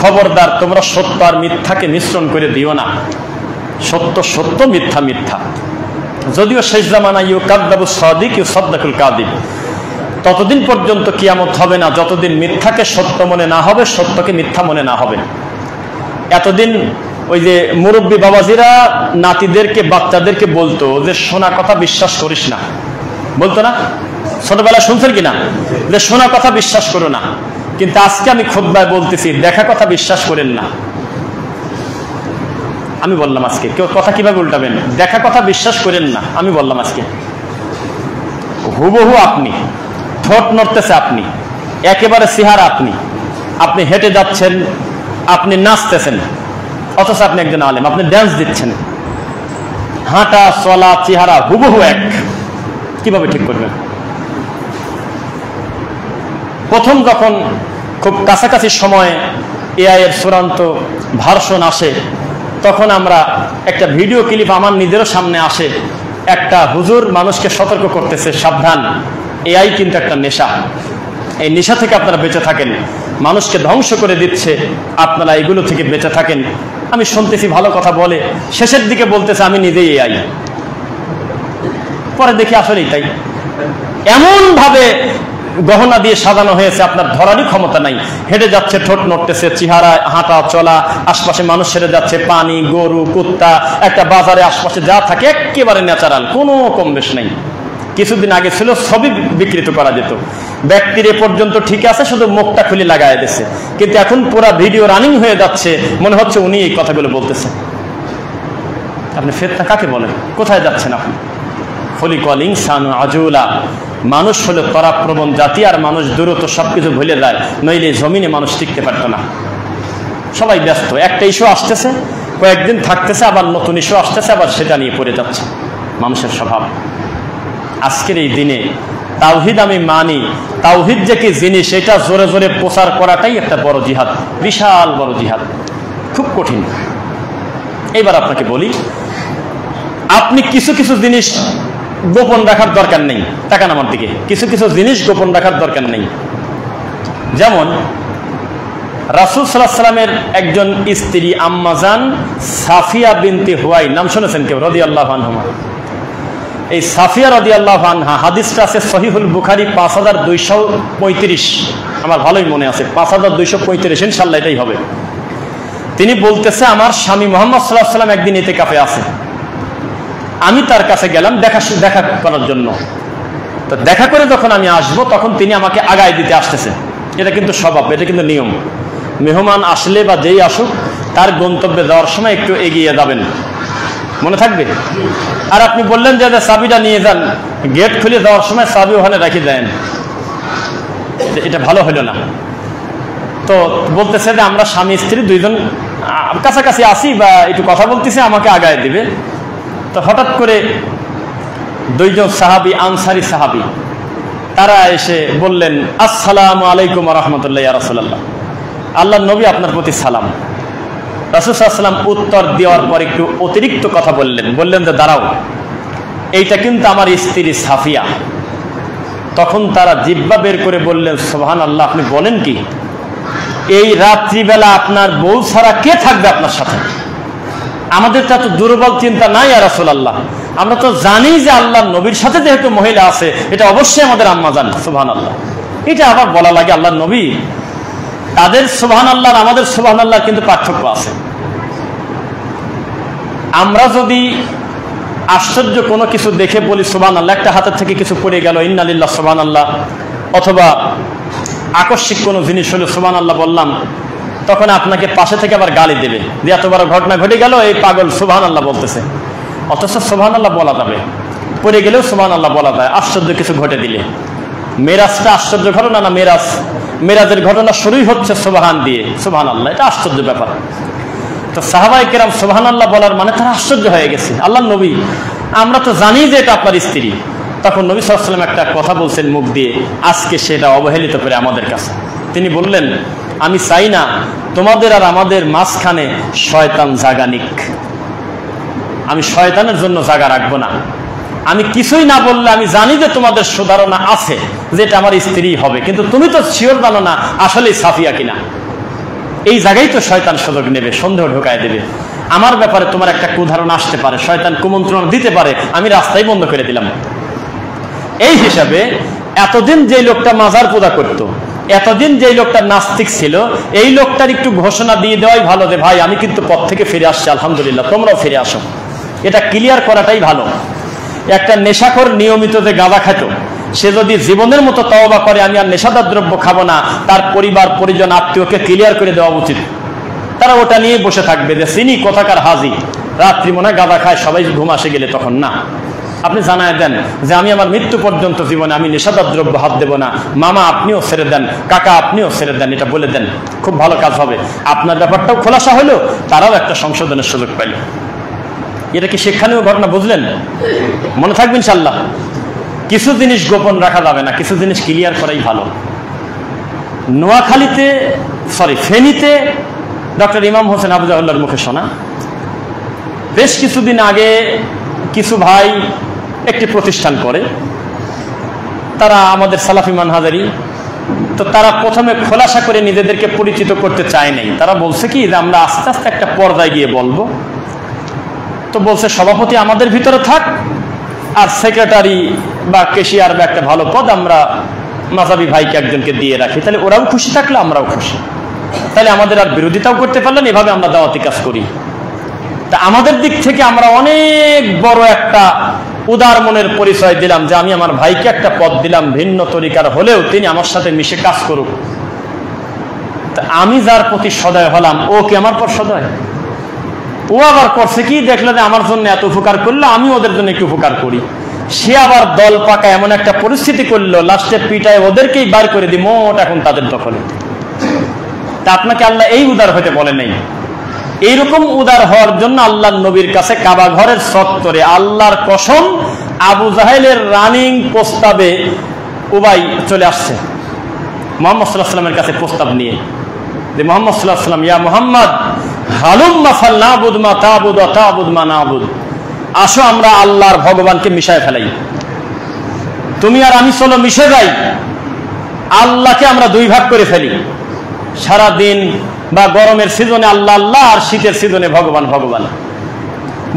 খবরদার, তোমরা সত্য আর মিথ্যাকে মিশ্রণ করে দিও না। সত্য সত্য, মিথ্যা মিথ্যা। যদিও শেষ জামানায় ইউকাযযাবুস সাদিক ইউসাদ্দাকুল কাযিব, ততদিন পর্যন্ত কিয়ামত হবে না যতদিন মিথ্যাকে সত্য মনে না হবে, সত্যকে মিথ্যা মনে না হবে। এতদিন ওই যে মুরব্বী বাবাজিরা নাতিদেরকে, বাচ্চাদেরকে বলতো যে শোনা কথা বিশ্বাস করিস না, বলতো না? ছোটবেলায় শুনছেন কিনা যে শোনা কথা বিশ্বাস করো না? কিন্তু আজকে আমি খুতবায় বলতেছি, দেখা কথা বিশ্বাস করেন না। আমি বললাম আজকে, কেউ কথা কিভাবে উল্টাবেন? দেখা কথা বিশ্বাস করেন না, আমি বললাম আজকে। হুবহু আপনি, ঠোঁট নড়তেছে আপনি, একেবারে চেহারা আপনি, আপনি হেঁটে যাচ্ছেন, আপনি নাচতেছেন, অথচ আপনি একজন আলেম, আপনি ড্যান্স দিচ্ছেন, হাঁটা চলা চেহারা হুবহু এক, কিভাবে ঠিক করবেন? প্রথম যখন খুব কাছাকাছি সময় এআই এর চূড়ান্ত ভার্সন আসে, তখন আমরা একটা ভিডিও ক্লিপ আমার নিজেরও সামনে আসে, একটা হুজুর মানুষকে সতর্ক করতেছে, সাবধান, এআই কিন্তু একটা নেশা, এই নেশা থেকে আপনারা বেঁচে থাকেন, মানুষকে ধ্বংস করে দিচ্ছে, আপনারা এগুলো থেকে বেঁচে থাকেন। আমি শুনতেছি ভালো কথা বলে, শেষের দিকে বলতেছে আমি নিজেই এআই। পরে দেখি আসলেই তাই, এমন ভাবে গহনা দিয়ে সাজানো হয়েছে আপনার ধরারই ক্ষমতা নাই। হেঁটে যাচ্ছে, ঠোঁট নড়তেছে, চেহারা, হাঁটা চলা, আশপাশে মানুষ সেরে যাচ্ছে, পানি, গরু, কুত্তা, একটা বাজারে আশপাশে যা থাকে একেবারে ন্যাচারাল, কোনো কম বেশ নেই। কিছুদিন আগে ছিল ছবি বিকৃত করা যেত, ব্যক্তির এ পর্যন্ত ঠিক আছে, শুধু মুখটা খুলে লাগায় দিচ্ছে, কিন্তু এখন পুরো ভিডিও রানিং হয়ে যাচ্ছে, মনে হচ্ছে উনি এই কথাগুলো বলতেছেন। আপনি ফেতনা কাকে বলেন? কোথায় যাচ্ছেন আপনি? খুলিকাল ইনসানু আজুলা, মানুষ হলো তরাপ্রবণ জাতি, আর মানুষ দ্রুত সবকিছু ভুলে যায়, নইলে জমিনে মানুষ টিকতে পারতো না। সবাই ব্যস্ত, একটা ইস্যু আসতেছে, কয়েকদিন থাকতেছে, আবার নতুন ইস্যু আসতেছে, আবার সেটা নিয়ে পড়ে যাচ্ছে, মানুষের স্বভাব। আজকের এই দিনে তাওহীদ আমি মানি, তাওহীদ যে কি জিনিস এটা জোরে জোরে প্রচার করাটাই একটা বড় জিহাদ, বিশাল বড় জিহাদ, খুব কঠিন। এবার আপনাকে বলি, আপনি কিছু কিছু জিনিস গোপন রাখার দরকার নেই, তাকান আমার দিকে, কিছু কিছু জিনিস গোপন রাখার দরকার নেই। যেমন রাসূল সাল্লাল্লাহু আলাইহি ওয়াসাল্লামের একজন স্ত্রী আম্মাজান সাফিয়া বিনতে হুয়াই, নাম শুনেছেন কেউ? রাদিয়াল্লাহু আনহা। এই সাফিয়া রাদিয়াল্লাহু আনহা, হাদিসটা আছে সহিহুল বুখারী 5235, আমার ভালোই মনে আছে 5235, ইনশাআল্লাহ এটাই হবে। তিনি বলতেছে, আমার স্বামী মুহাম্মদ সাল্লাল্লাহু আলাইহি ওয়াসাল্লাম একদিন ইতিকাফে আছে, আমি তার কাছে গেলাম দেখা করার জন্য। তো দেখা করে যখন আমি আসব, তখন তিনি আমাকে আগায় দিতে আসতেছে। এটা কিন্তু স্বভাব, এটা কিন্তু নিয়ম। মেহমান আসলে বা যেই আসুক, তার গন্তব্যে যাওয়ার সময় একটু এগিয়ে যাবেন, মনে থাকবে। আর আপনি বললেন যে চাবিটা নিয়ে যান, গেট খুলে যাওয়ার সময় চাবি ওখানে রেখে দেন, এটা ভালো হলো না। তো বলতেছে যে আমরা স্বামী স্ত্রী দুইজন কাছাকাছি আসি বা একটু কথা বলতেছি, আমাকে আগায় দিবে। তো হঠাৎ করে দুইজন সাহাবী, আনসারী সাহাবী, তারা এসে বললেন, আসসালামু আলাইকুম ওয়া রাহমাতুল্লাহ ইয়া রাসূলুল্লাহ, আল্লাহর নবী আপনার প্রতি সালাম। রাসূল সাল্লাল্লাহু আলাইহি ওয়াসাল্লাম উত্তর দেওয়ার পর একটু অতিরিক্ত কথা বললেন যে দাঁড়াও, এইটা কিন্তু আমার স্ত্রী সাফিয়া। তখন তারা জিহ্বা বের করে বললেন, সুবহানাল্লাহ, আপনি বলেন কি? এই রাত্রিবেলা আপনার বউ ছাড়া কে থাকবে আপনার সাথে? আমাদের তো এত দুর্বল চিন্তা নাই ইয়া রাসূলুল্লাহ, আমরা তো জানি যে আল্লাহর নবীর সাথে যেহেতু মহিলা আছে, এটা অবশ্যই আমাদের আম্মা জান। সুবহানাল্লাহ, এটা আবার বলা লাগে আল্লাহর নবী। তাদের সুবহানাল্লাহ আর আমাদের সুবহানাল্লাহ কিন্তু পার্থক্য আছে। আমরা যদি আশ্চর্য কোনো কিছু দেখে বলি সুবহানাল্লাহ, একটা হাতের থেকে কিছু পড়ে গেল, ইন্না লিল্লাহ সুবহানাল্লাহ, অথবা আকস্মিক কোনো জিনিস হলো সুবহানাল্লাহ বললাম, তখন আপনাকে পাশে থেকে আবার গালি দেবে যে এত বড় ঘটনা ঘটে গেল, এই পাগল সুবহানাল্লাহ বলতেছে। অথচ সুবহানাল্লাহ বলা যাবে, পড়ে গেলেও সুবহানাল্লাহ বলা যায় আশ্চর্য কিছু ঘটে দিলে। মেরাজটা আশ্চর্য ঘটনা না? মেরাজের ঘটনা শুরুই হচ্ছে সুবহান দিয়ে, সুবহানাল্লাহ, এটা আশ্চর্য ব্যাপার। তো সাহাবায়ে কেরাম সুবহানাল্লাহ বলার মানে তারা আশ্চর্য হয়ে গেছে, আল্লাহর নবী আমরা তো জানি যে এটা আপনার স্ত্রী। তখন নবী সাল্লাল্লাহু আলাইহি ওয়াসাল্লাম একটা কথা বলছেন মুখ দিয়ে, আজকে সেটা অবহেলিত করে আমাদের কাছে। তিনি বললেন, আমি চাই না তোমাদের আর আমাদের মাঝখানে শয়তান জাগা নিক, আমি শয়তানের জন্য জায়গা রাখবো না। আমি কিছুই না বললে আমি জানি যে তোমাদের সুধারণা আছে যে এটা আমার স্ত্রী হবে, কিন্তু তুমি তো শিওর জানো না আসলেই সাফিয়া কিনা। এই জায়গায় তো শয়তান সুযোগ নেবে, সন্দেহ ঢোকায় দেবে। আমার ব্যাপারে তোমার একটা কুধারণা আসতে পারে, শয়তান কুমন্ত্রণা দিতে পারে, আমি রাস্তাই বন্ধ করে দিলাম। এই হিসাবে এতদিন যে লোকটা মাজার পূজা করত, এতদিন যে লোকটা নাস্তিক ছিল, এই লোকটার একটু ঘোষণা দিয়ে দেওয়াই ভালো যে ভাই আমি কিন্তু পথ থেকে ফিরে আসছি, আলহামদুলিল্লাহ, তোমরাও ফিরে আসো। এটা ক্লিয়ার করাটাই ভালো। একটা নেশাখোর নিয়মিত যে গাঁজা খেত, সে যদি জীবনের মতো তওবা করে আমি আর নেশাদার দ্রব্য খাবো না, তার পরিবার পরিজন আত্মীয়কে ক্লিয়ার করে দেওয়া উচিত। তারা ওটা নিয়ে বসে থাকবে যে চিনি কোথাকার হাজি, রাত্রি মনে হয় গাঁজা খায়, সবাই ঘুম আসে গেলে তখন না। আপনি জানায় দেন যে আমি আমার মৃত্যু পর্যন্ত জীবনে আমি নেশাদার দ্রব্য হাত দেব না, মামা আপনিও ছেড়ে দেন, কাকা আপনিও ছেড়ে দেন, এটা বলে দেন, খুব ভালো কাজ হবে। আপনার ব্যাপারটাও খোলাসা হলো, তারাও একটা সংশোধনের সুযোগ পাইল। এটা কি শিক্ষণীয় ঘটনা, বুঝলেন? মনে থাকবেন ইনশাআল্লাহ। কিছু জিনিস গোপন রাখা যাবে না, কিছু জিনিস ক্লিয়ার করাই ভালো। ফেনীতে ডক্টর ইমাম হোসেন হাফিজাহুল্লাহর মুখে শোনা, বেশ কিছুদিন আগে কিছু ভাই একটি প্রতিষ্ঠান করে, তারা আমাদের সালাফি মানহাজারি। তো তারা প্রথমে খোলাসা করে নিজেদেরকে পরিচিত করতে চায় নাই। তারা বলছে কি যে আমরা আস্তে আস্তে একটা পর্যায়ে গিয়ে বলবো। তো বলছে সভাপতি আমাদের ভিতরে থাক, আর সেক্রেটারি বা কেশিয়ার বা একটা ভালো পদ আমরা মাযহাবী ভাইকে একজনকে দিয়ে রাখি, তাহলে ওরাও খুশি থাকলে আমরাও খুশি, তাহলে আমাদের আর বিরোধিতাও করতে পারলেন। এভাবে আমরা দাওয়াতি কাজ করি। তা আমাদের দিক থেকে আমরা অনেক বড় একটা উদার মনের পরিচয় দিলাম যে আমি আমার ভাইকে একটা পদ দিলাম, ভিন্ন তরিকার হলেও তিনি আমার সাথে মিশে কাজ করুক। তা আমি যার প্রতি সদয় হলাম, ও কি আমার পর সদয়? ও আবার করছে কি, দেখলো যে আমার জন্য এত উপকার করলে আমি ওদের জন্য একটু উপকার করি। সে আবার দল পাকা এমন একটা পরিস্থিতি করলো, লাস্টে পিটায় ওদেরকেই বার করে দি, মোট এখন তাদের দখলে। তা আপনাকে আল্লাহ এই উদার হতে বলে নাই। এইরকম উদার হওয়ার জন্য আল্লাহর নবীর কাছে কাবা ঘরের চত্বরে আল্লাহর কসম আবু জাহেলের রানিং প্রস্তাবে উবাই চলে আসছে মুহাম্মদ সাল্লাল্লাহু আলাইহি ওয়াসাল্লামের কাছে প্রস্তাব নিয়ে, যে মুহাম্মদ সাল্লাল্লাহু আলাইহি ওয়াসাল্লাম, ইয়া মুহাম্মদ হালুম্মা ফালনাবুদ মা তাবুদ ওয়া তাবুদ মা নাবুদ, আসো আমরা আল্লাহর ভগবানকে মিশায় ফেলাই, তুমি আর আমি চলো মিশে যাই, আল্লাহকে আমরা দুই ভাগ করে ফেলি। সারা দিন বা গরমের সিজনে আল্লাহ আল্লাহ, আর শীতের সিজনে ভগবান ভগবান।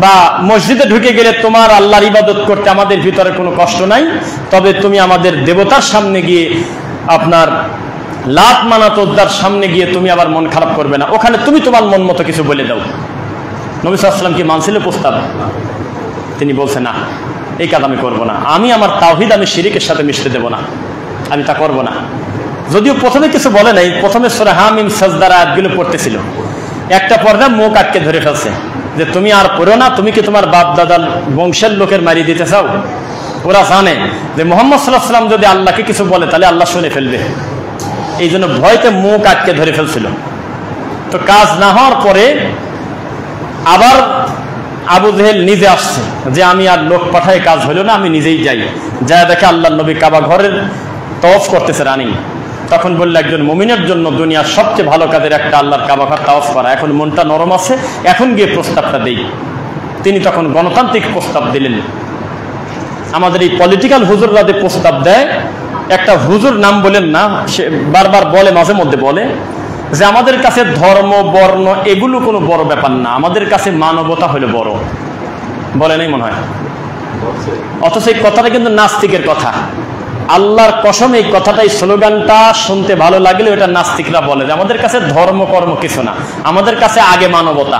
বা মসজিদে ঢুকে গেলে তোমার আল্লাহর ইবাদত করতে আমাদের ভিতরে কোনো কষ্ট নাই, তবে তুমি আমাদের দেবতার সামনে গিয়ে, আপনার লাত মানাত উদ্দার সামনে গিয়ে তুমি আবার মন খারাপ করবে না, ওখানে তুমি তোমার মন মতো কিছু বলে দাও। নবী সাল্লাল্লাহু আলাইহি ওয়াসাল্লাম কি মানছিল প্রস্তাব? তিনি বলছেন, না, এই কাজ আমি করবো না, আমি আমার তাওহীদ আমি শিরকের সাথে মিশতে দেব না, আমি তা করবো না। যদিও প্রথমে কিছু বলে নাই, প্রথমে সূরা হামিম সাজদার আয়াতগুলো পড়তেছিল, একটা পর্যায়ে মুখ আটকে ধরে ফেলছে যে তুমি আর পড়ো না, তুমি কি তোমার বাপ দাদার বংশের লোকের মারিয়ে দিতে চাও? ওরা জানে যে মুহাম্মদ সাল্লাল্লাহু আলাইহি ওয়াসাল্লাম যদি আল্লাহকে কিছু বলে তাহলে আল্লাহ শুনে ফেলবে, এই জন্য ভয়তে মুখ আটকে ধরে ফেলছিল। তো কাজ না হওয়ার পরে আবার আবু জেহেল নিজে আসছে যে আমি আর লোক পাঠায় কাজ হলো না, আমি নিজেই যাই। যা দেখে আল্লাহর নবী কাবা ঘরের তওয়াফ করতেছে রানিং। তখন বললো, একজন মুমিনের জন্য দুনিয়ার সবচেয়ে ভালো কাজের একটা আল্লাহর কাবা ঘর তাওয়াফ করা, এখন মনটা নরম আছে, এখন গিয়ে প্রস্তাবটা দেই। তিনি তখন গণতান্ত্রিক প্রস্তাব দিলেন। আমাদের এই পলিটিক্যাল হুজুররা যে প্রস্তাব দেয়, একটা হুজুর নাম বলেন না, সে বারবার বলে, মাঝে মধ্যে বলে যে আমাদের কাছে ধর্ম বর্ণ এগুলো কোনো বড় ব্যাপার না, আমাদের কাছে মানবতা হলো বড়। বলে নাই মনে হয়? অথচ এই কথাটা কিন্তু নাস্তিকের কথা। আল্লাহর কসম এই কথাটাই, স্লোগানটা শুনতে ভালো লাগলে এটা নাস্তিকরা বলে যে আমাদের কাছে ধর্ম কর্ম কিছু না, আমাদের কাছে আগে মানবতা।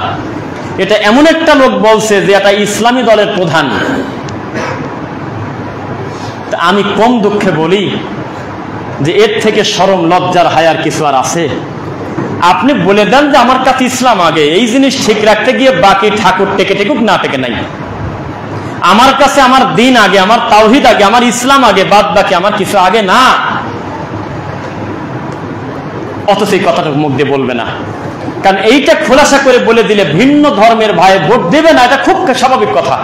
এটা এমন একটা লোক বলছে যে এটা ইসলামী দলের প্রধান। আমি কম দুঃখে বলি যে এর থেকে শরম লজ্জার হায়ার কিছু আর আছে? আপনি বলে দেন যে আমার কাছে ইসলাম আগে, এই জিনিস ঠিক রাখতে গিয়ে বাকি ঠাকুর টেকে টেকুক না টেকে নাই, আমার কাছে আমার দিন আগে, আমার তাওহীদ আগে, আমার ইসলাম আগে, বাদ বাকি আমার কিছু আগে না। অথচ এই কথাটা মুখ দিয়ে বলবে না, কারণ এইটা খোলাসা করে বলে দিলে ভিন্ন ধর্মের ভাই ভোট দেবে না, এটা খুব স্বাভাবিক কথা।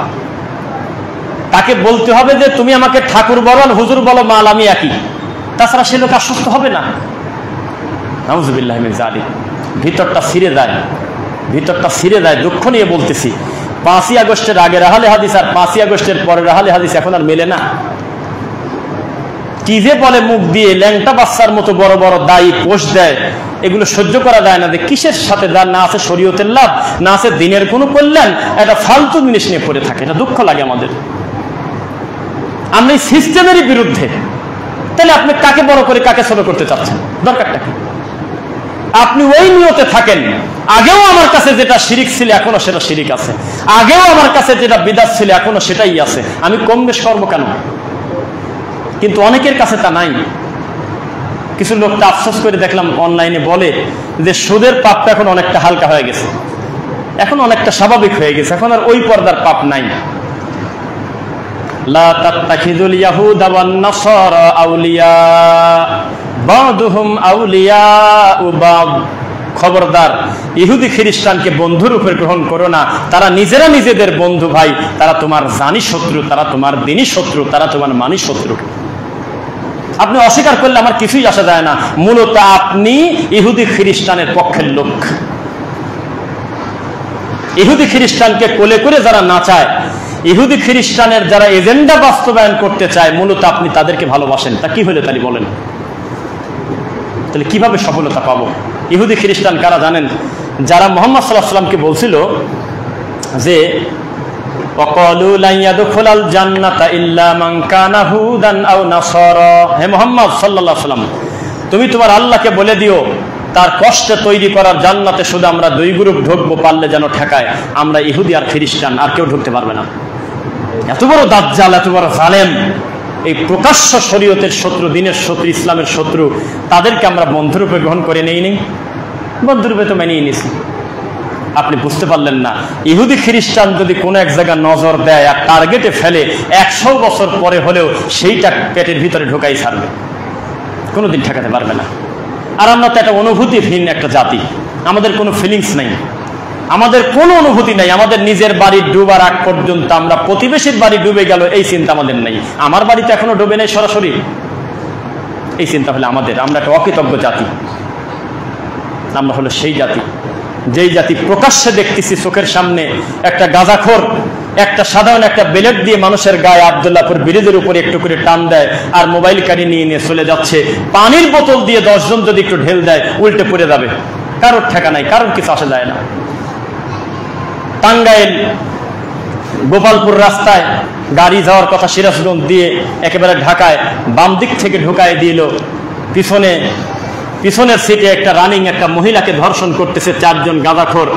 তাকে বলতে হবে যে তুমি আমাকে ঠাকুর বলো আর হুজুর বলো, মাল আমি একই, তাছাড়া সে লোক আশ্বস্ত হবে না। নাউযুবিল্লাহি মিন যালিক। ভিতরটা ছিঁড়ে যায়, ভিতরটা ছিঁড়ে যায়। দুঃখ নিয়ে বলতেছি, 5ই আগস্টের আগের আহলে হাদিস আর 5ই আগস্টের পরের আহলে হাদিস এখন আর মেলে না। কি যে বলে মুখ দিয়ে, ল্যাংটা বাচ্চার মতো বড় বড় দায়ী পোস্ট দেয়, এগুলো সহ্য করা যায় না। যে কিসের সাথে যার না আছে শরীয়তের লাভ, না আছে দিনের কোনো কল্যাণ, এটা ফালতু জিনিস নিয়ে পড়ে থাকে, এটা দুঃখ লাগে আমাদের। আমরা এই সিস্টেমেরই বিরুদ্ধে। তাহলে আপনি কাকে বড় করে কাকে ছোট করতে চাচ্ছেন? দরকারটা কি? আপনি ওই নিয়তে থাকেন, আগেও আমার কাছে যেটা শিরিক ছিল এখনো সেটা শিরিক আছে, আগেও আমার কাছে যেটা বিদআত ছিল এখনো সেটাই আছে, আমি কম বেশ করবো কেন? কিন্তু অনেকের কাছে তা নাই। কিছু লোক তো আফসোস করে দেখলাম অনলাইনে বলে যে সুদের পাপটা এখন অনেকটা হালকা হয়ে গেছে, এখন অনেকটা স্বাভাবিক হয়ে গেছে, এখন আর ওই পর্দার পাপ নাই। লা তাত্তাখিযুল ইয়াহুদা ওয়ান নাসারা আউলিয়া বাদুহুম আউলিয়াউ বাদ। খবরদার, ইহুদি খ্রিস্টানকে বন্ধুর উপর গ্রহণ করো না, তারা নিজেরা নিজেদের বন্ধু ভাই, তারা তোমার জানি শত্রু, তারা তোমার দিনী শত্রু, তারা তোমার মানি শত্রু। আপনি অস্বীকার করলে আমার কিছুই আসা যায় না, মূলত আপনি ইহুদি খ্রিস্টানের পক্ষের লোক। ইহুদি খ্রিস্টানকে কোলে করে যারা নাচায়, ইহুদি খ্রিস্টানের যারা এজেন্ডা বাস্তবায়ন করতে চায়, মূলত আপনি তাদেরকে ভালোবাসেন। তা কি হলে তাহলে বলেন? তাহলে কিভাবে সফলতা পাবো? ইহুদি খ্রিস্টান কারা জানেন? যারা মুহাম্মদ সাল্লাল্লাহু আলাইহি ওয়াসাল্লামকে বলছিল যে ওয়াকালু লা ইয়াদখুলাল জান্নাতা ইল্লা মান কানা হুদান আও নাসারা, হে মুহাম্মদ সাল্লাল্লাহু আলাইহি ওয়াসাল্লাম, তুমি তোমার আল্লাহকে বলে দিও তার কষ্টে তৈরি করার জান্নাতে শুধু আমরা 2 গ্রুপ ঢুকবো, পারলে যেন ঠেকায়, আমরা ইহুদি আর খ্রিস্টান, আর কেউ ঢুকতে পারবে না। এত বড় দাজ্জাল, এত বড় জালেম, এই প্রকাশ্য শরীয়তের শত্রু, দিনের শত্রু, ইসলামের শত্রু, তাদেরকে আমরা বন্ধুরূপে গ্রহণ করে নেই, বন্ধুরূপে তো মেনেই নিছি। আপনি বুঝতে পারলেন না। ইহুদি খ্রিস্টান যদি কোনো এক জায়গায় নজর দেয় আর টার্গেটে ফেলে 100 বছর পরে হলেও সেইটা পেটের ভিতরে ঢোকাই ছাড়বে, কোনোদিন ঠেকাতে পারবে না। আর আমরা তো একটা অনুভূতিহীন একটা জাতি, আমাদের কোনো ফিলিংস নেই, আমাদের কোনো অনুভূতি নেই। আমাদের নিজের বাড়ি ডুবার আগ পর্যন্ত আমরা প্রতিবেশীর বাড়ি ডুবে গেল এই চিন্তা আমাদের নেই। আমার বাড়িতে এখনো ডুবে নেই সরাসরি, এই চিন্তা হলে আমাদের, আমরা একটা অকৃতজ্ঞ জাতি। আমরা হলো সেই জাতি, যেই জাতি প্রকাশ্যে দেখতেছি চোখের সামনে একটা গাঁজাখোর একটা সাধারণ একটা বেলেট দিয়ে মানুষের গায়ে আব্দুল্লাহপুর ব্রিজের উপরে একটু করে টান দেয় আর মোবাইল কাড়ি নিয়ে নিয়ে চলে যাচ্ছে। পানির বোতল দিয়ে 10 জন যদি একটু ঢেল দেয় উল্টে পড়ে যাবে, কারোর ঠেকা নাই, কারোর কিছু আসা যায় না। টাঙ্গাইল গোপালপুর রাস্তায় গাড়ি যাওয়ার কথা সিরাজগঞ্জ দিয়ে একেবারে ঢাকায় বাম দিক থেকে ঢুকায় দিল, পিছনের সিটে একটা রানিং একটা মহিলাকে ধর্ষণ করতেছে 4 জন গাঁজাখোর,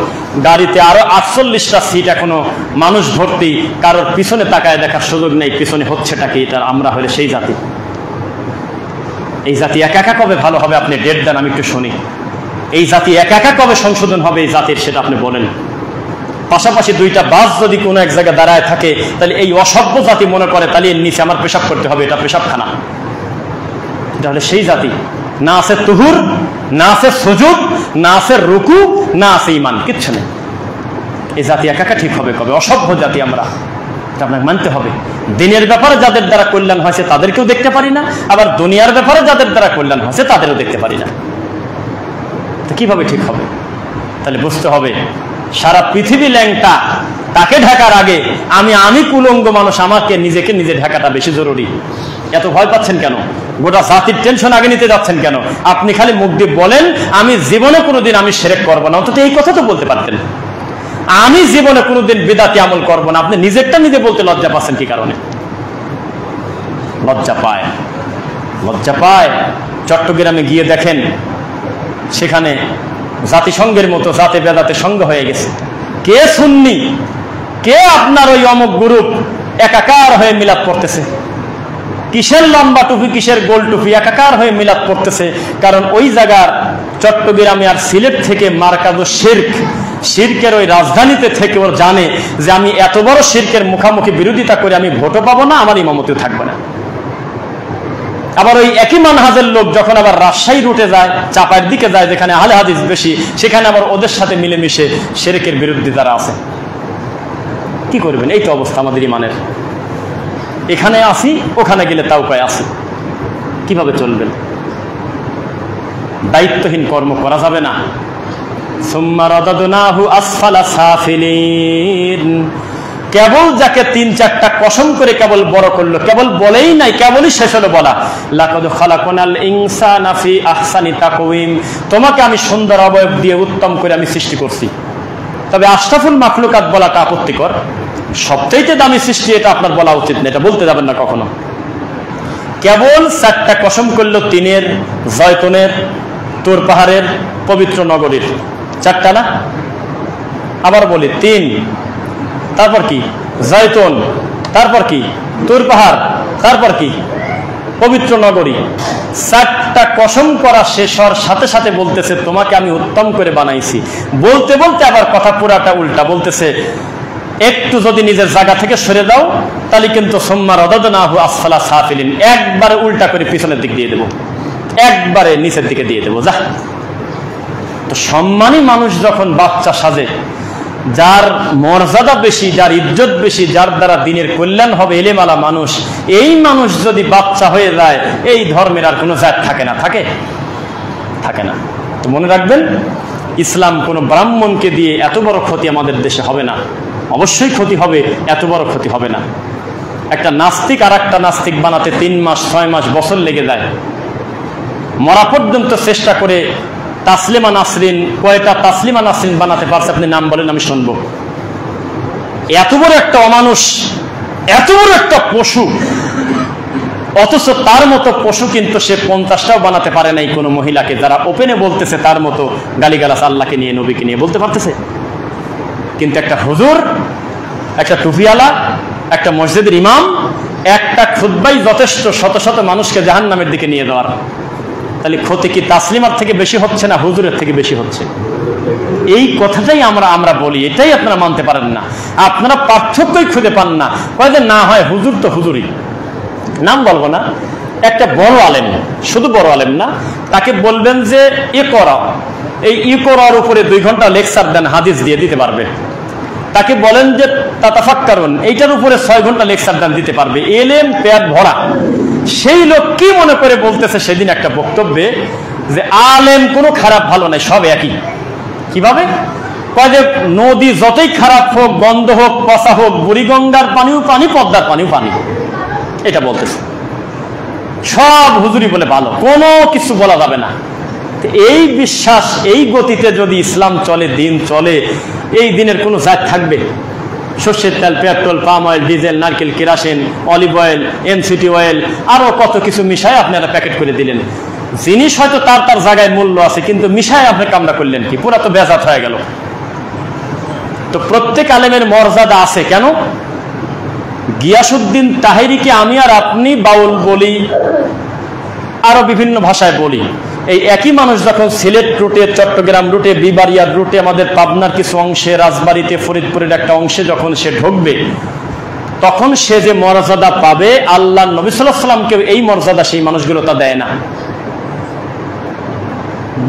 গাড়িতে আরো 48টা সিট এখনো মানুষ ভর্তি, কারোর পিছনে তাকায় দেখার সুযোগ নেই পিছনে হচ্ছেটা কি। এটা আমরা হলে সেই জাতি। এই জাতি একা একা কবে ভালো হবে আপনি ডেট দেন, আমি একটু শুনি। এই জাতি একা একা কবে সংশোধন হবে এই জাতির, সেটা আপনি বলেন। পাশাপাশি 2টা বাস যদি কোনো এক জায়গায় দাঁড়ায় থাকে তাহলে এই অসভ্য জাতি মনে করে তাহলে এর নিচে আমার পেশাব করতে হবে, এটা পেশাবখানা। এটা হলে সেই জাতি, না আছে তুহুর, না আছে সুজুদ, না আছে রুকু, না আছে ঈমান, কিচ্ছু নেই। এই জাতি একা একা ঠিক হবে কবে? অসভ্য জাতি আমরা, এটা আপনাকে মানতে হবে। দিনের ব্যাপারে যাদের দ্বারা কল্যাণ হয়েছে তাদেরকেও দেখতে পারি না, আবার দুনিয়ার ব্যাপারে যাদের দ্বারা কল্যাণ হয়েছে তাদেরও দেখতে পারি না। তো কিভাবে ঠিক হবে? তাহলে বুঝতে হবে সারা পৃথিবী ল্যাংটা, তাকে ঢাকার আগে আমি কুলঙ্গ মানুষ, আমাকে নিজেকে নিজে ঢাকাটা বেশি জরুরি। এত ভয় পাচ্ছেন কেন? গোটা জাতির টেনশন আগে নিতে যাচ্ছেন কেন? আপনি খালি মুখ দিয়ে বলেন আমি জীবনে কোনোদিন আমি শিরক করবো না, অন্তত এই কথা তো বলতে পারতেন। আমি জীবনে কোনোদিন বিদআতি আমল করবো না, আপনি নিজেরটা নিজে বলতে লজ্জা পাচ্ছেন কি কারণে? লজ্জা পায়, লজ্জা পায়। চট্টগ্রামে গিয়ে দেখেন সেখানে জাতিসংঘের মতো জাতে বেদাতে সঙ্গ হয়ে গেছে। কে সুন্নি, কে আপনার ওই অমুক গ্রুপ, একাকার হয়ে মিলাদ পড়তেছে। কিসের লম্বা টুপি, কিসের গোল টুপি, একাকার হয়ে মিলাদ পড়তেছে। কারণ ওই জায়গার চট্টগ্রামে আর সিলেট থেকে মার্কাজ শিরকের ওই রাজধানীতে থেকে ওর জানে যে আমি এত বড় শিরকের মুখামুখি বিরোধিতা করে আমি ভোটও পাবো না, আমার ইমামতিও থাকবে না। আবার ওই একই মানহাজের লোক যখন আবার রাজশাহী রুটে যায়, চাপার দিকে যায় যেখানে আহলে হাদিস বেশি, সেখানে আবার ওদের সাথে মিলেমিশে শিরকের বিরুদ্ধে যারা আছে। কি করবেন? এই তো অবস্থা আমাদের ইমানের। এখানে আসি, ওখানে গেলে তাও পায় আসি, কিভাবে চলবেন? দায়িত্বহীন কর্ম করা যাবে না। সুম্মা রাদাদনাহু আসফালা সাফিলিন, কেবল যাকে 3-4টা কসম করে কেবল বড় করলো, কেবল বলেই নাই, কেবলই শেষ হলো বলা লাকাদ খালাকনাল ইনসানা ফি আহসানি তাকওয়িম, তোমাকে আমি সুন্দর অবয়ব দিয়ে উত্তম করে আমি সৃষ্টি করছি। তবে আশরাফুল মাখলুকাত বলাটা আপত্তিকর, সবচাইতে দামি সৃষ্টি এটা আপনার বলা উচিত না, এটা বলতে যাবেন না কখনো। কেবল 4টা কসম করলো, 3-এর, জয়তুনের, তুর পাহাড়ের, পবিত্র নগরীর। 4টা না? আবার বলি 3, তারপর কি জয়তুন, তারপর কি তুর পাহাড়, তারপর কি পবিত্র নগরী। 4টা কসম করা শেষ হওয়ার সাথে সাথে বলতেছে তোমাকে আমি উত্তম করে বানাইছি। বলতে বলতে আবার কথা পুরাটা উল্টা বলতেছে, একটু যদি নিজের জায়গা থেকে সরে দাও তাহলে কিন্তু সুম্মা রাদাদনাহু আসফালা সাফিলিন, একবারে উল্টা করে পিছনের দিক দিয়ে দেবো, একবারে নিচের দিকে দিয়ে দেবো। যা, তো সম্মানী মানুষ যখন বাচ্চা সাজে, যার মর্যাদা বেশি, যার ইজ্জত বেশি, যার দ্বারা দিনের কল্যাণ হবে, এলেমালা মানুষ, এই মানুষ যদি বাচ্চা হয়ে যায় এই ধর্মের আর কোনো জাত থাকে না, থাকে না। তো মনে রাখবেন, ইসলাম কোনো ব্রাহ্মণকে দিয়ে এত বড় ক্ষতি আমাদের দেশে হবে না। অবশ্যই ক্ষতি হবে, এত বড় ক্ষতি হবে না। একটা নাস্তিক আর একটা নাস্তিক বানাতে 3 মাস 6 মাস বছর লেগে যায়। মরা পর্যন্ত চেষ্টা করে তাসলিমা নাসরিন, কয়টা তাসলিমা নাসরিন বানাতে পারছে আপনি নাম বলেন, আমি শুনবো। এত বড় একটা অমানুষ, এত বড় একটা পশু, অথচ তার মতো পশু কিন্তু সে 50টাও বানাতে পারে নাই কোনো মহিলাকে, যারা ওপেনে বলতেছে তার মতো গালিগালাজ আল্লাহকে নিয়ে, নবীকে নিয়ে বলতে পারতেছে। কিন্তু একটা হুজুর, একটা টুপিওয়ালা, একটা মসজিদের ইমাম, একটা খুতবাই যথেষ্ট শত শত মানুষকে জাহান্নামের দিকে নিয়ে যাওয়ার। তাহলে ক্ষতি কি তাসলিমার থেকে বেশি হচ্ছে না হুজুরের থেকে বেশি হচ্ছে? এই কথাটাই আমরা বলি, এটাই আপনারা মানতে পারেন না, আপনারা পার্থক্যই খুঁজে পান না। কয়েকদিন না হয় হুজুর তো হুজুরই, নাম বলবো না, একটা বড় আলেম, শুধু বড় আলেম না, তাকে বলবেন যে এ করা, এই ই করার উপরে 2 ঘন্টা লেকচার দেন, হাদিস দিয়ে দিতে পারবে। তাকে বলেন যে তাতাফাক্কারুন, এইটার উপরে 6 ঘন্টা লেকচার দেন, দিতে পারবে, এলেম পেট ভরা। সেই লোক কি মনে করে বলতেছে সেদিন একটা বক্তব্যে যে আলেম কোনো খারাপ ভালো নাই, সব একই। কিভাবে? কয় যে নদী যতই খারাপ হোক, গন্ধ হোক, পচা হোক, বুড়িগঙ্গার পানিও পানি, পদ্মার পানিও পানি, এটা বলতেছে। সব হুজুরি বলে ভালো, কোনো কিছু বলা যাবে না। এই বিশ্বাস, এই গতিতে যদি ইসলাম চলে, দিন চলে, এই দিনের কোনো জাত থাকবে? সর্ষের তেল, পেট্রোল, পাম অয়েল, ডিজেল, নারকেল, kerosene, olive oil, NCT oil, আরো কত কিছু মিশায় আপনারা প্যাকেট করে দিলেন। জিনিস হয়তো তার তার জায়গায় মূল্য আছে, কিন্তু মিশায় আপনি কামড়া করলেন কি, পুরা তো বেজাত হয়ে গেল। তো প্রত্যেক আলেমের মর্যাদা আছে কেন? গিয়াসউদ্দিন তাহেরিকে আমি আর আপনি বাউল বলি, আরো বিভিন্ন ভাষায় বলি। এই একই মানুষ যখন সিলেট রুটে, চট্টগ্রাম রুটে, বিবারিয়ার রুটে, আমাদের পাবনার কিছু অংশে, রাজবাড়িতে, ফরিদপুরের একটা অংশে যখন সে ঢুকবে, তখন সে যে মর্যাদা পাবে, আল্লাহ নবী সাল্লাল্লাহু আলাইহি ওয়াসাল্লামকে এই মর্যাদা সেই মানুষগুলো তা দেয় না।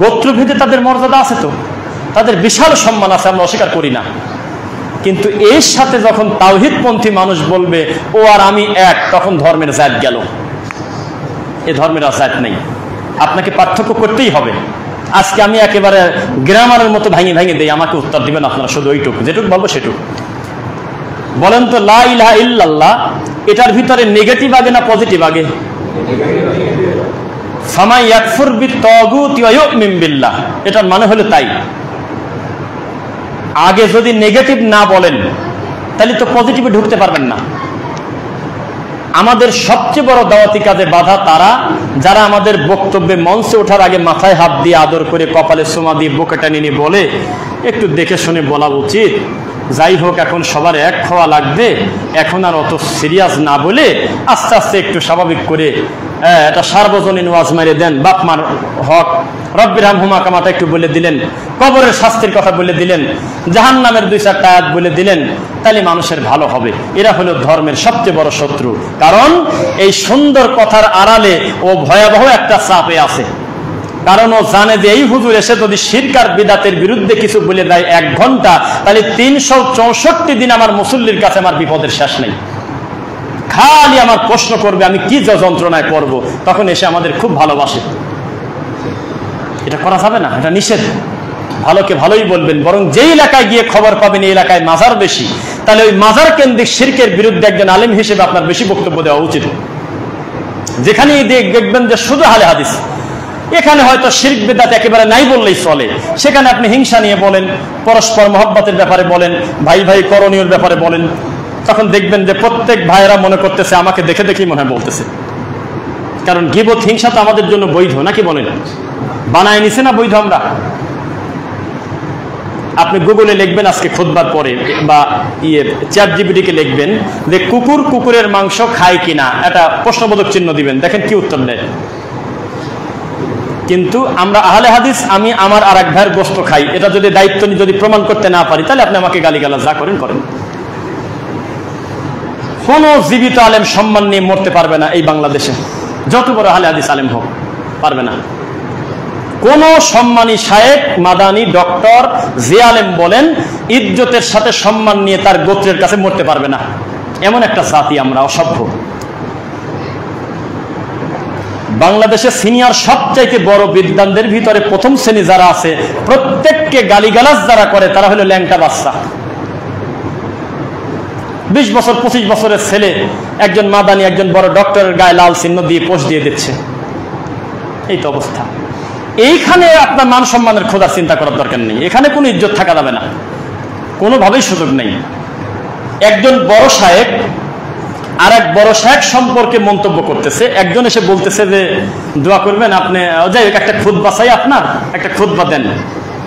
গোত্রভেদে তাদের মর্যাদা আছে, তো তাদের বিশাল সম্মান আছে, আমরা অস্বীকার করি না। কিন্তু এর সাথে যখন তাওহীদপন্থী মানুষ বলবে ও আর আমি এক, তখন ধর্মের জাত গেল। এ ধর্মের জাত নেই, আপনাকে পার্থক্য করতেই হবে। আজকে আমি একেবারে গ্রামারের মতো ভাঙে ভাঙে দেই, আমাকে উত্তর দিবেন আপনারা শুধু ওইটুকু, যেটুকু বলবো সেটুকু বলেন। তো লা ইলাহা ইল্লাল্লাহ, এটার ভিতরে নেগেটিভ আগে না পজিটিভ আগে? ফামান ইয়াকফুর বিত-তাগুতি ওয়া ইউমিন বিল্লাহ, এটার মানে হলো তাই। আগে যদি নেগেটিভ না বলেন, তাহলে তো পজিটিভে ঢুকতে পারবেন না। আমাদের সবচেয়ে বড় দাওয়াতি কাজে বাধা তারা, যারা আমাদের বক্তব্যে মঞ্চে ওঠার আগে মাথায় হাত দিয়ে, আদর করে, কপালে চুমা দিয়ে, বুকে টানি নিয়ে বলে একটু দেখে শুনে বলা উচিত। যাই হোক, এখন সবার এক হওয়া লাগবে, এখন আর অত সিরিয়াস না বলে আস্তে আস্তে একটু স্বাভাবিক করে এটা সার্বজনীন ওয়াজ মেরে দেন। বাপমার হক, রব্বির হামহুমা কামাটা একটু বলে দিলেন, কবরের শাস্তির কথা বলে দিলেন, জাহান্নামের 2-4টা আয়াত বলে দিলেন, তাহলে মানুষের ভালো হবে। এরা হলো ধর্মের সবচেয়ে বড় শত্রু। কারণ এই সুন্দর কথার আড়ালে ও ভয়াবহ একটা চাপে আছে। কারণ ও জানে যে এই হুজুর এসে যদি শিরক আর বিদআতের বিরুদ্ধে কিছু বলে দেয় 1 ঘন্টা, তাহলে 364 দিন আমার মুসল্লির কাছে আমার বিপদের শেষ নেই। খালি আমার প্রশ্ন করবে আমি কি যন্ত্রণায় পড়ব, তখন এসে আমাদের খুব ভালোবাসে। এটা করা যাবে না, এটা নিষেধ। ভালোকে ভালোই বলবেন, বরং যেই এলাকায় গিয়ে খবর পাবেন এই এলাকায় মাজার বেশি, তাহলে ওই মাজার কেন্দ্রিক শিরকের বিরুদ্ধে একজন আলেম হিসেবে আপনার বেশি বক্তব্য দেওয়া উচিত। যেখানেই দেখবেন যে শুধু আহলে হাদিস, এখানে হয়তো শিরক বিদআত একেবারে নাই বললেই চলে, সেখানে আপনি হিংসা নিয়ে বলেন, পরস্পর মহব্বতের ব্যাপারে বলেন, ভাই ভাই করণীয়র ব্যাপারে বলেন, তখন দেখবেন যে প্রত্যেক ভাইয়েরা মনে করতেছে আমাকে দেখে দেখেই মনে হয় বলতেছে। কারণ গীবত, হিংসা তো আমাদের জন্য বৈধ, নাকি বলেন? বানায় নিছে না বৈধ আমরা? আপনি গুগলে লিখবেন আজকে খুতবার পরে, বা ChatGPT কে লিখবেন যে কুকুর কুকুরের মাংস খায় কিনা, একটা প্রশ্নবোধক চিহ্ন দিবেন, দেখেন কি উত্তর দেয়। কিন্তু আমরা আহলে হাদিস, আমি আমার আর এক ভাইয়ের গোস্ত খাই, এটা যদি দায়িত্ব নিয়ে যদি প্রমাণ করতে না পারি, তাহলে আপনি আমাকে গালিগালাজ যা করেন করেন। কোন জীবিত আলেম সম্মান নিয়ে মরতে পারবে না এই বাংলাদেশে, যত বড় আহলে হাদিস আলেম হোক, পারবে না। কোন সম্মানী শায়েখ, মাদানি, ডক্টর, যে আলেম বলেন, ইজ্জতের সাথে সম্মান নিয়ে তার গোত্রের কাছে মরতে পারবে না। এমন একটা জাতি আমরা, অসভ্য। বাংলাদেশে সিনিয়র সবচাইতে বড় বিদ্বানদের ভিতরে প্রথম শ্রেণী যারা আছে, প্রত্যেককে গালিগালাজ যারা করে, তারা হলো ল্যাংটা বাচ্চা। 20 বছর 25 বছরের ছেলে একজন মাদানি, একজন বড় ডক্টরের গায়ে লাল চিহ্ন দিয়ে পোস্ট দিয়ে দিচ্ছে। এই তো অবস্থা। এইখানে আপনার মান সম্মানের খোঁজার চিন্তা করার দরকার নেই, এখানে কোনো ইজ্জত থাকা যাবে না, কোনোভাবেই সুযোগ নেই। একজন বড় শায়েখ আর এক বড় শায়েখ সম্পর্কে মন্তব্য করতেছে, একজন এসে বলতেছে যে দোয়া করবেন আপনি, যাই হোক একটা খুতবা চাই, আপনার একটা খুতবা দেন।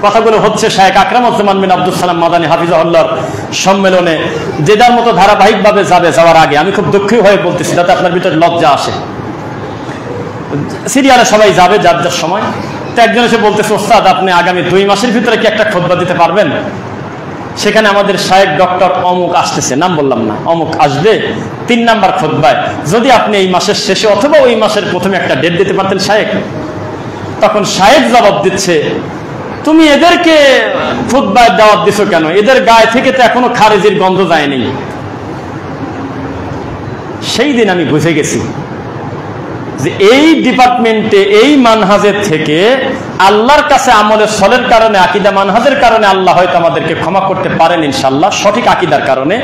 কথাগুলো হচ্ছে শায়েখ আকরামুজ্জামান বিন আব্দুল সালাম মাদানী হাফিজাহুল্লাহর সম্মেলনে, যে যার মতো ধারাবাহিকভাবে যাওয়ার আগে আমি খুব দুঃখী হয়ে বলতেছি, যাতে আপনার ভিতরে লজ্জা আসে। সিরিয়ালে সবাই যাবে যার যার সময়। তো তো একজন এসে বলতেছে, ওস্তাদ আপনি আগামী 2 মাসের ভিতরে কি একটা খুতবা দিতে পারবেন? সেখানে আমাদের শায়েখ ডক্টর অমুক আসতেছে, নাম বললাম না, অমুক আসবে 3 নাম্বার খুতবায়, যদি আপনি এই মাসের শেষে অথবা ওই মাসের প্রথমে একটা ডেট দিতে পারতেন শায়েখ। তখন শায়েখ জবাব দিচ্ছে, তুমি এদেরকে খুতবায় দাওয়াত দিছো কেন? এদের গায়ে থেকে তো এখনো খারেজির গন্ধ যায়নি। সেই দিন আমি বুঝে গেছি যে এই ডিপার্টমেন্টে, এই মানহাজের থেকে আল্লাহর কাছে আমলের সলের কারণে, আকীদা মানহাজের কারণে আল্লাহ হয়তো আমাদেরকে ক্ষমা করতে পারেন ইনশাআল্লাহ, সঠিক আকীদার কারণে।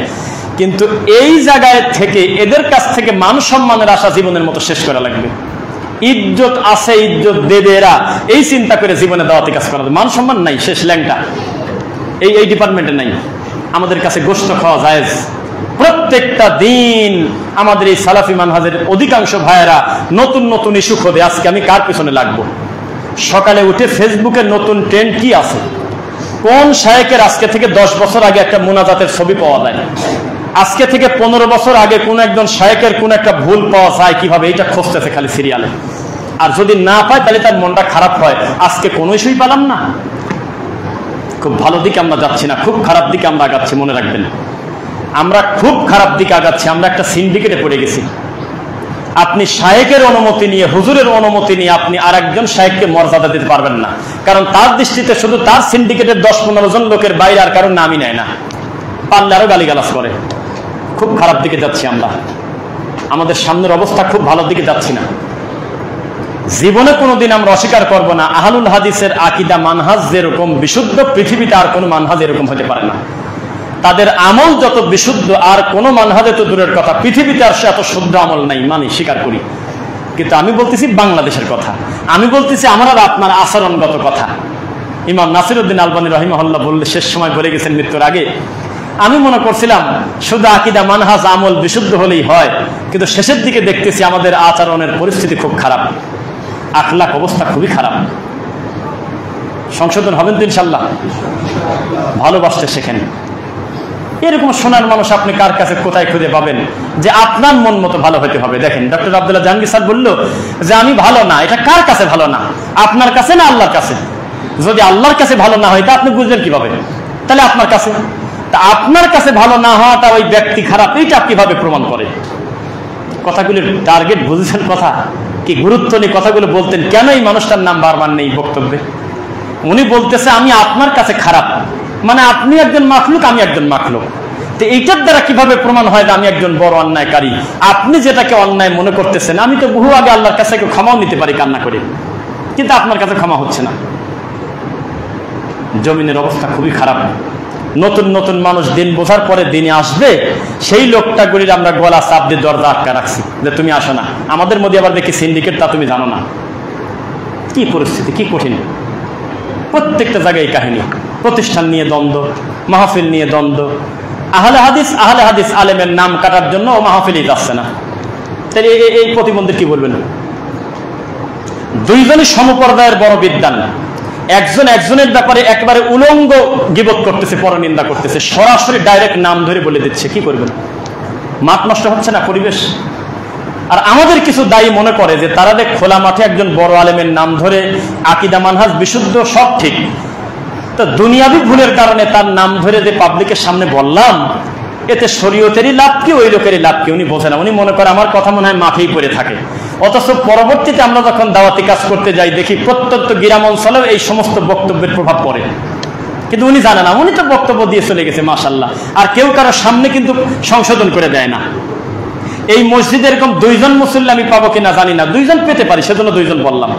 কিন্তু এই জায়গায় থেকে এদের কাছ থেকে মান সম্মানের আশা জীবনের মতো শেষ করা লাগবে। ইজ্জত আছে, ইজ্জত দেবে এরা, এই চিন্তা করে জীবনে দাওয়াতি কাজ করা। মান সম্মান নাই, শেষ ল্যাংটা। এই ডিপার্টমেন্টে নাই। আমাদের কাছে গোশত খাওয়া জায়েজ। প্রত্যেকটা দিন আমাদের এই সালাফি মানহাজের অধিকাংশ ভাইয়েরা নতুন নতুন ইস্যু খোঁজে, আজকে আমি কার পেছনে লাগবো। সকালে উঠে ফেসবুকে নতুন ট্রেন্ড কি আছে, কোন শায়েকের আজকে থেকে 10 বছর আগে একটা মুনাজাতের ছবি পাওয়া যায়, আজকে থেকে 15 বছর আগে কোন একজন শায়েকের কোন একটা ভুল পাওয়া যায় কিভাবে, এটা খুঁজতেছে খালি সিরিয়ালে। আর যদি না পায় তাহলে তার মনটা খারাপ হয়, আজকে কোনো ইস্যুই পেলাম না। খুব ভালো দিকে আমরা যাচ্ছি না, খুব খারাপ দিকে আমরা আগাচ্ছি। মনে রাখবেন, আমরা খুব খারাপ দিকে আগাচ্ছি। আমরা একটা সিন্ডিকেটে পড়ে গেছি। আপনি শায়েকের অনুমতি নিয়ে, হুজুরের অনুমতি নিয়ে আপনি আর একজন শায়েককে মর্যাদা দিতে পারবেন না, কারণ তার দৃষ্টিতে শুধু তার সিন্ডিকেটের 10-15 জন লোকের বাইরে আর কারণ নামই নেয় না, পারলে আরো গালিগালাজ করে। খুব খারাপ দিকে যাচ্ছি আমরা। আমাদের সামনের অবস্থা খুব ভালো দিকে যাচ্ছি না। জীবনে কোনোদিন আমরা অস্বীকার করব না, আহলুল হাদিসের আকীদা মানহাজ যেরকম বিশুদ্ধ, পৃথিবীতে আর কোনো মানহাজ এরকম হতে পারে না। তাদের আমল যত বিশুদ্ধ, আর কোনো মানহাজে তো দূরের কথা, পৃথিবীতে আর এত শুদ্ধ আমল নাই, মানি, স্বীকার করি। কিন্তু আমি বলতেছি বাংলাদেশের কথা, আমি বলতেছি আমার আর আপনার আচরণগত কথা। ইমাম নাসিরউদ্দিন আলবানী রাহিমাহুল্লাহ বললে, শেষ সময় বলে গেছেন মৃত্যুর আগে, আমি মনে করছিলাম শুধু আকীদা মানহাজ আমল বিশুদ্ধ হলেই হয়, কিন্তু শেষের দিকে দেখতেছি আমাদের আচরণের পরিস্থিতি খুব খারাপ, আখলাক অবস্থা খুবই খারাপ। সংশোধন হবেন তো ইনশাল্লাহ। ভালোবাসতে শেখেন। এরকম সোনার মানুষ আপনি কার কাছে কোথায় খুঁজে পাবেন যে আপনার মন মতো ভালো হতে হবে? দেখেন, ডক্টর আব্দুল্লাহ জাহাঙ্গীর স্যার বললো যে আমি ভালো না, এটা কার কাছে ভালো না? আপনার কাছে না আল্লাহর কাছে? যদি আল্লাহর কাছে ভালো না হয় তা আপনি বুঝবেন কিভাবে? তাহলে আপনার কাছে। তা আপনার কাছে ভালো না হওয়াটা ওই ব্যক্তি খারাপ, এইটা কিভাবে প্রমাণ করে? কথাগুলির টার্গেট বুঝেছেন? কথা কি গুরুত্ব নেই কথাগুলো বলতেন কেন? এই মানুষটার নাম বারবার নেই বক্তব্যে। উনি বলতেছে আমি আপনার কাছে খারাপ, মানে আপনি একজন মাখলুক, আমি একজন মাখলুক। তো এইটার দ্বারা কিভাবে প্রমাণ হয় যে আমি একজন বড় অন্যায়কারী? আপনি যেটাকে অন্যায় মনে করতেছেন, আমি তো বহু আগে আল্লাহর কাছে ক্ষমাও নিতে পারি কান্না করে, কিন্তু আপনার কাছে ক্ষমা হচ্ছে না। জমিনের অবস্থা খুবই খারাপ। নতুন নতুন মানুষ দিন বোঝার পরে দিনে আসবে, সেই লোকটা গুলির আমরা গলা চাপ দিয়ে দরজা আটকা রাখছি যে তুমি আসো না। আমাদের মধ্যে আবার দেখি সিন্ডিকেট, তা তুমি জানো না। কি পরিস্থিতি, কি কঠিন! প্রত্যেকটা জায়গায় কাহিনী। প্রতিষ্ঠান নিয়ে দ্বন্দ্ব, মাহফিল নিয়ে দ্বন্দ্ব। আহলে হাদিস আলেমের নাম কাটার জন্য ও মাহফিলেই যাচ্ছে না। তাহলে এই প্রতিবন্ধী কি বলবেন? দুইজনই সমপর্যায়ের বড় বিদ্বান, একজন একজনের ব্যাপারে একেবারে উলঙ্গ গীবত করতেছে, পরনিন্দা করতেছে, সরাসরি ডাইরেক্ট নাম ধরে বলে দিচ্ছে। কি করবেন? মাঠ নষ্ট হচ্ছে না, পরিবেশ? আর আমাদের কিছু দায়ী মনে করে যে তারা দেখ খোলা মাঠে একজন বড় আলেমের নাম ধরে আকীদা মানহাজ বিশুদ্ধ, সব ঠিক, তো দুনিয়াবি ভুলের কারণে তার নাম ধরে যে পাবলিকের সামনে বললাম, এতে শরীয়তেরই লাভ কি, ওই লোকেরই লাভ কি? উনি বোঝে না। উনি মনে করে আমার কথা মনে হয় মাঠেই পড়ে থাকে। অথচ পরবর্তীতে আমরা যখন দাওয়াতি কাজ করতে যাই, দেখি প্রত্যন্ত গ্রাম অঞ্চলেও এই সমস্ত বক্তব্যের প্রভাব পড়ে, কিন্তু উনি জানে না। উনি তো বক্তব্য দিয়ে চলে গেছে মাশাআল্লাহ, আর কেউ কারো সামনে কিন্তু সংশোধন করে দেয় না। এই মসজিদে এরকম 2 জন মুসল্লি আমি পাবো কিনা জানি না, 2 জন পেতে পারি, সেজন্য 2 জন বললাম,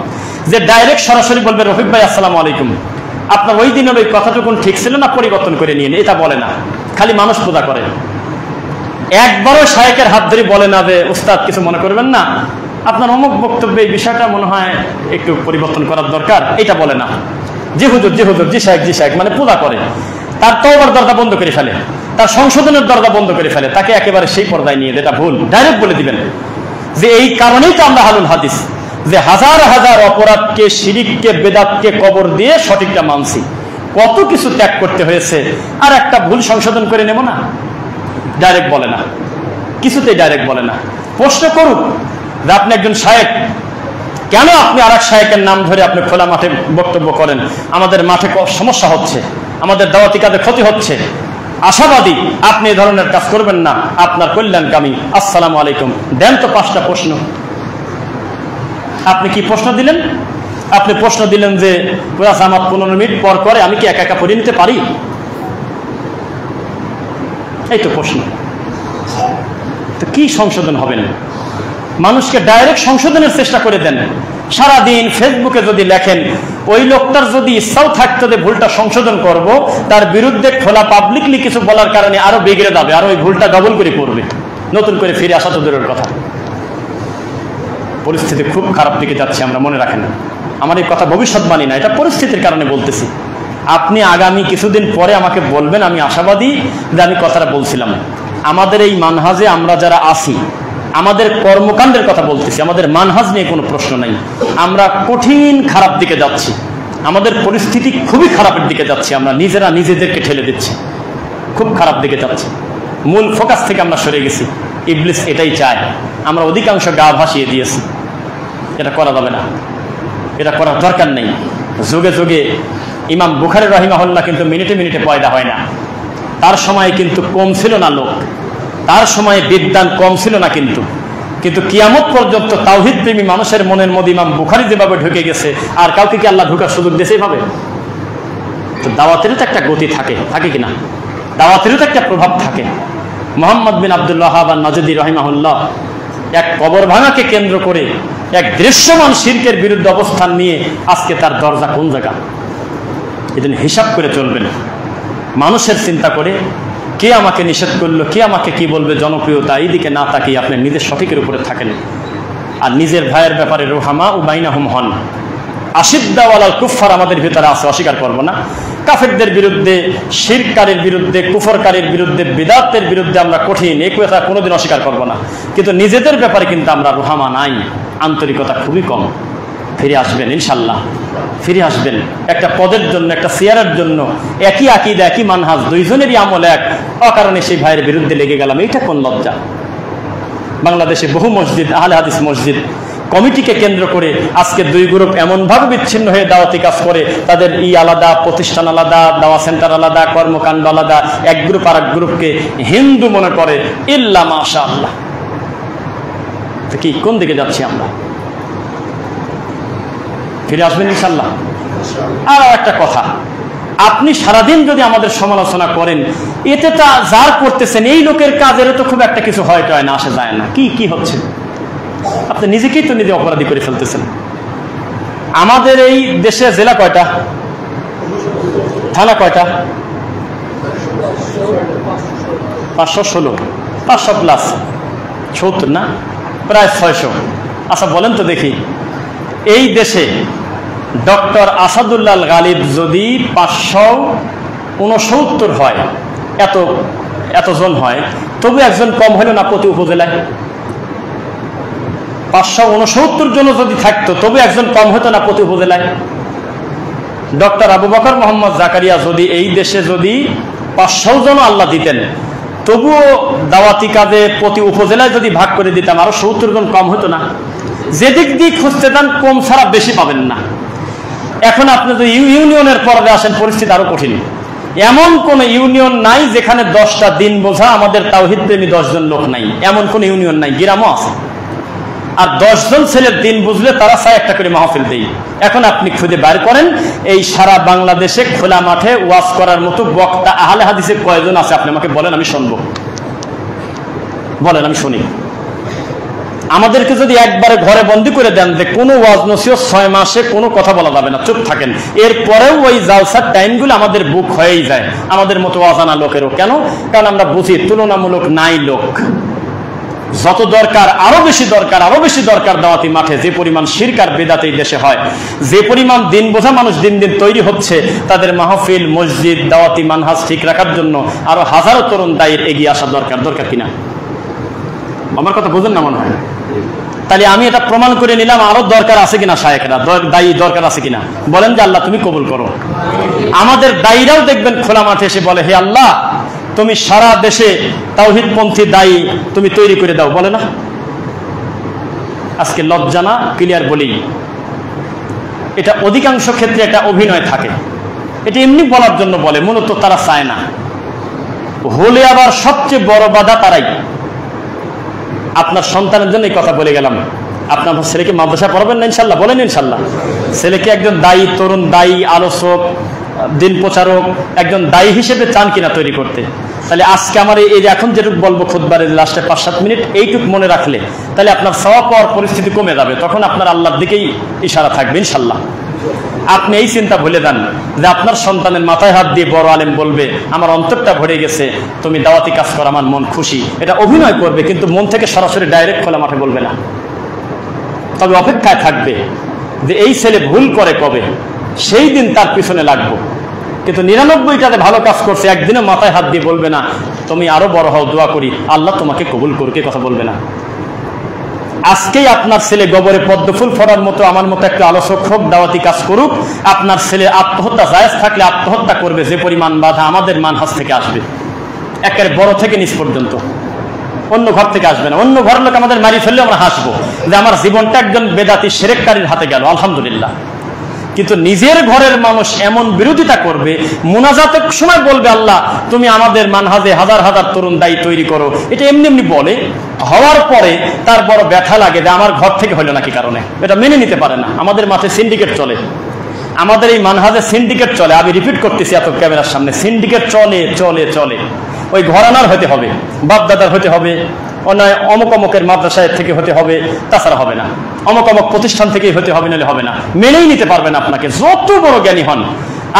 যে ডাইরেক্ট সরাসরি বলবে রফিক ভাই আসসালামু আলাইকুম, আপনার ওই দিনের ওই কথাটুকুন ঠিক ছিল না, পরিবর্তন করে নিয়ে, এটা বলে না, খালি মানুষ পূজা করে। একবারও শায়েকের হাত ধরে বলে না যে উস্তাদ কিছু মনে করবেন না, আপনার অমুক বক্তব্যে এই বিষয়টা মনে হয় একটু পরিবর্তন করার দরকার, এটা বলে না। জি হুজুর, জি হুজুর, জি শায়েক, মানে পূজা করে। তার তওবার দরজা বন্ধ করে ফেলে, তার সংশোধনের দরজা বন্ধ করে ফেলে, তাকে একেবারে সেই পর্দায় নিয়ে যেটা ভুল ডাইরেক্ট বলে দিবেন যে এই কারণেই তো আমরা আহলুল হাদিস, যে হাজার হাজার অপরাধকে, শিরিককে, বেদাতকে কবর দিয়ে সঠিকটা মানছি। কত কিছু ত্যাগ করতে হয়েছে, আর একটা ভুল সংশোধন করে নেব না? ডাইরেক্ট বলে না, কিছুতেই ডাইরেক্ট বলে না। প্রশ্ন করুক যে আপনি একজন শায়েক, কেন আপনি আরেক শায়েখের নাম ধরে আপনি খোলা মাঠে বক্তব্য করেন? আমাদের মাঠে সমস্যা হচ্ছে, আমাদের দাওয়াতি কাজে ক্ষতি হচ্ছে। আশাবাদী আপনি এই ধরনের কাজ করবেন না, আপনার কল্যাণকামী। আসসালামু আলাইকুম। দেন তো 5টা প্রশ্ন। আপনি কি প্রশ্ন দিলেন? আপনি প্রশ্ন দিলেন যে জামাত 15 মিনিট পর করে, আমি কি একা একা পড়ে নিতে পারি? এই তো প্রশ্ন। তো কি সংশোধন হবেন? মানুষকে ডাইরেক্ট সংশোধনের চেষ্টা করে দেন। সারাদিন ফেসবুকে যদি লেখেন, ওই লোকটার যদি ইচ্ছাও থাকতো যে ভুলটা সংশোধন করব, তার বিরুদ্ধে খোলা পাবলিকলি কিছু বলার কারণে আরো বিগড়ে যাবে, আর ওই ভুলটা ডবল করে করবে, নতুন করে ফিরে আসা তো দূরের কথা। পরিস্থিতি খুব খারাপ দিকে যাচ্ছে, আমরা মনে রাখেন। আমার এই কথা ভবিষ্যৎবাণী না, এটা পরিস্থিতির কারণে বলতেছি। আপনি আগামী কিছুদিন পরে আমাকে বলবেন, আমি আশাবাদী যে আমি কথাটা বলছিলাম। আমাদের এই মানহাজে আমরা যারা আছি, আমাদের কর্মকাণ্ডের কথা বলতেছি, আমাদের মানহাজ নিয়ে কোনো প্রশ্ন নাই। আমরা কঠিন খারাপ দিকে যাচ্ছি, আমাদের পরিস্থিতি খুবই খারাপের দিকে যাচ্ছে। আমরা নিজেরা নিজেদেরকে ঠেলে দিচ্ছি, খুব খারাপ দিকে যাচ্ছে। মূল ফোকাস থেকে আমরা সরে গেছি। ইবলিস এটাই চায়, আমরা অধিকাংশ গা ভাসিয়ে দিয়েছি। এটা করা যাবে না, এটা করার দরকার নেই। যুগে যুগে ইমাম বুখারী রাহিমাহুল্লাহ কিন্তু মিনিটে মিনিটে পয়দা হয় না। তার সময় কিন্তু কম ছিল না লোক, তার সময়ে বিদ্যান কম ছিল না। কিন্তু কিয়ামত পর্যন্ত তাওহীদ প্রেমী মানুষের মনের মধ্যে ইমাম বুখারী যেভাবে ঢুকে গেছে, আর কাউকে কি আল্লাহ ঢুকার সুযোগ দিয়েছে এইভাবে? তো দাওয়াতেরও তো একটা গতি থাকে, থাকে কিনা? দাওয়াতেরও তো একটা প্রভাব থাকে। মুহাম্মদ বিন আব্দুল ওয়াহাব আন-নাজদি রাহিমাহুল্লাহ এক কবর ভাঙাকে কেন্দ্র করে এক দৃশ্যমান শিরকের বিরুদ্ধে অবস্থান নিয়ে আজকে তার দরজা কোন জায়গা? এদিন হিসাব করে চলবেন, মানুষের চিন্তা করে কে আমাকে নিষেধ করলো, কে আমাকে কি বলবে, জনপ্রিয়তা, এইদিকে না তাকিয়ে আপনি নিজের সঠিকের উপরে থাকেন। আর নিজের ভাইয়ের ব্যাপারে রুহামা ও বাইনাহুম হন। আশিদ্দাওয়ালাল কুফফার আমাদের ভিতরে আছে, অস্বীকার করবো না। কাফেরদের বিরুদ্ধে, শিরকারীর বিরুদ্ধে, কুফরকারীর বিরুদ্ধে, বিদাতের বিরুদ্ধে আমরা কঠিন, এই কথা কোনোদিন অস্বীকার করবো না। কিন্তু নিজেদের ব্যাপারে কিন্তু আমরা রুহামা নাই, আন্তরিকতা খুবই কম। ফিরে আসবেন ইনশাল্লাহ, ফিরে আসবেন। একটা পদের জন্য, একটা চেয়ারের জন্য একই আকীদা, একই মানহাজ, দুইজনেরই আমল এক, অকারণে সেই ভাইয়ের বিরুদ্ধে লেগে গেলাম, এইটা কোন লজ্জা? বাংলাদেশে বহু মসজিদ, আহলে হাদিস মসজিদ কমিটিকে কেন্দ্র করে আজকে দুই গ্রুপ এমনভাবে বিচ্ছিন্ন হয়ে দাওয়াতি কাজ করে, তাদের আলাদা, প্রতিষ্ঠান আলাদা, দাওয়া সেন্টার আলাদা, কর্মকাণ্ড আলাদা। এক গ্রুপ আর এক গ্রুপকে হিন্দু মনে করে। ইল্লা মাশাআল্লাহ। কি কোন দিকে যাচ্ছি আমরা? ফিরে আসবেন ইনশাল্লাহ। আর একটা কথা, আপনি সারাদিন যদি আমাদের সমালোচনা করেন, এতে তা যার করতেছেন এই লোকের কাজেরও তো খুব একটা কিছু হয় না, আসে যায় না। কি হচ্ছে? আপনি নিজেকেই তো নিজে অপরাধী করে ফেলতেছেন। আমাদের এই দেশে জেলা কয়টা, থানা কয়টা? 516, 500 প্লাস, 70 না, প্রায় 600। আচ্ছা বলেন তো দেখি, এই দেশে ডক্টর আসাদুল্লাহ গালিব যদি 569 হয়, এতজন হয়, তবু একজন কম হলো না প্রতি উপজেলায়? 569 জন যদি থাকতো তবু একজন কম হতো না প্রতি উপজেলায়? ডক্টর আবু বকর মোহাম্মদ জাকারিয়া যদি এই দেশে যদি 500 জন আল্লাহ দিতেন, তবুও দাওয়াতি কাজে প্রতি উপজেলায় যদি ভাগ করে দিতাম, আরো 70 জন কম হতো না? যেদিক দিয়ে খুঁজতে দেন কম ছাড়া বেশি পাবেন না। এখন আপনি যদি ইউনিয়নের পর্বে আসেন, পরিস্থিতি আরো কঠিন। এমন কোন ইউনিয়ন নাই যেখানে 10টা দিন বোঝা আমাদের তাওহীদ প্রেমী 10 জন লোক নাই, এমন কোন ইউনিয়ন নাই। গ্রামও আছে। আর 10 জন ছেলের দিন বুঝলে তারা চায় একটা করে মাহফিল দেই। এখন আপনি খুঁজে বের করেন, এই সারা বাংলাদেশে খোলা মাঠে ওয়াজ করার মতো বক্তা আহলে হাদিসে কয়জন আছে? আপনি আমাকে বলেন, আমি শুনবো। বলেন, আমি শুনি। আমাদেরকে যদি একবারে ঘরে বন্দি করে দেন যে কোনো ওয়াজ নসিহত 6 মাসে কোনো কথা বলা যাবে না, চুপ থাকেন, এরপরেও ওই জালসার টাইমগুলো আমাদের বুক হয়েই যায়, আমাদের মতো অজানা লোকেরও। কেন? কারণ আমরা বুঝি তুলনামূলক নাই লোক। যত দরকার, আরো বেশি দরকার, আরো বেশি দরকার দাওয়াতি মাঠে। যে পরিমাণ শিরক আর বিদআত এই দেশে হয়, যে পরিমাণ দিন বোঝা মানুষ দিন দিন তৈরি হচ্ছে, তাদের মাহফিল, মসজিদ, দাওয়াতি মানহাজ ঠিক রাখার জন্য আরো হাজারো তরুণ দায়ীর এগিয়ে আসা দরকার। দরকার কিনা? আমার কথা বুঝুন না মনে হয়। তাহলে আমি এটা প্রমাণ করে নিলাম, আরো দরকার আছে কিনা শায়েখরা, দায়ী দরকার আছে কিনা? বলেন যে আল্লাহ তুমি কবুল করো। আমাদের দায়ীরাও দেখবেন খোলা মাঠে এসে বলে, হে আল্লাহ, তুমি সারা দেশে তাওহীদপন্থী দায়ী তুমি তৈরি করে দাও, বলে না? আজকে লজ্জা না, ক্লিয়ার বলি, এটা অধিকাংশ ক্ষেত্রে এটা অভিনয় থাকে, এটা এমনি বলার জন্য বলে, মূলত তারা চায় না। হলে আবার সবচেয়ে বড় বাধা তারাই। আপনার সন্তানের জন্য এই কথা বলে গেলাম, আপনার ছেলেকে মাদ্রাসা পড়াবেন না ইনশাল্লাহ? বলেন ইনশাল্লাহ। ছেলেকে একজন দায়ী তরুণ, দায়ী আলোচক, দিন প্রচারক, একজন দায়ী হিসেবে চান কিনা তৈরি করতে? তাহলে আজকে আমার এই যে এখন যেটুকু বলবো খুতবারের লাস্টে 5-7 মিনিট, এইটুক মনে রাখলে তাহলে আপনার সওয়াব পাওয়ার পরিস্থিতি কমে যাবে, তখন আপনার আল্লাহর দিকেই ইশারা থাকবে ইনশাল্লাহ। আপনি এই চিন্তা ভুলে যান যে আপনার সন্তানের মাথায় হাত দিয়ে বড় আলেম বলবে আমার অন্তরটা ভরে গেছে, তুমি দাওয়াতি কাজ করো, আমার মন খুশি। এটা অভিনয় করবে, কিন্তু মন থেকে সরাসরি ডাইরেক্ট খোলা মাঠে বলবে না। তবে অপেক্ষায় থাকবে যে এই ছেলে ভুল করে কবে, সেই দিন তার পিছনে লাগবো। কিন্তু 99টাতে ভালো কাজ করছে, একদিনও মাথায় হাত দিয়ে বলবে না তুমি আরো বড় হও, দোয়া করি আল্লাহ তোমাকে কবুল করুক, কথা বলবে না। আজকেই আপনার ছেলে গোবরে পদ্মফুল ফোড়ার মতো আমার মতো একটা আলোচক হোক, দাওয়াতি কাজ করুক, আপনার ছেলে আত্মহত্যা জায়েজ থাকলে আত্মহত্যা করবে, যে পরিমাণ বাধা আমাদের মানহাজ থেকে আসবে, একেবারে বড় থেকে নিচ পর্যন্ত, অন্য ঘর থেকে আসবে না। অন্য ঘরের লোক আমাদের মারি ফেললে আমরা হাসবো যে আমার জীবনটা একজন বেদাতি শিরককারীর হাতে গেল, আলহামদুলিল্লাহ। কিন্তু নিজের ঘরের মানুষ এমন বিরোধিতা করবে, মুনাজাতের সময় বলবে আল্লাহ তুমি আমাদের মানহাজে হাজার হাজার তরুণ দায়ী তৈরি করো, এটা এমনি এমনি বলে, হওয়ার পরে তার বড় ব্যথা লাগে যে আমার ঘর থেকে হলো নাকি কারণে, এটা মেনে নিতে পারে না। আমাদের মাঠে সিন্ডিকেট চলে, আমাদের এই মানহাজে সিন্ডিকেট চলে। আমি রিপিট করতেছি এত ক্যামেরার সামনে, সিন্ডিকেট চলে চলে চলে। ওই ঘরানার হতে হবে, বাপদাদার হতে হবে, অন্যায় অমুক অমুকের মাদ্রাসায় থেকে হতে হবে, তাছাড়া হবে না। অমুক অমুক প্রতিষ্ঠান থেকেই হতে হবে, নাহলে হবে না। মেনেই নিতে পারবে না, আপনাকে যত বড় জ্ঞানী হন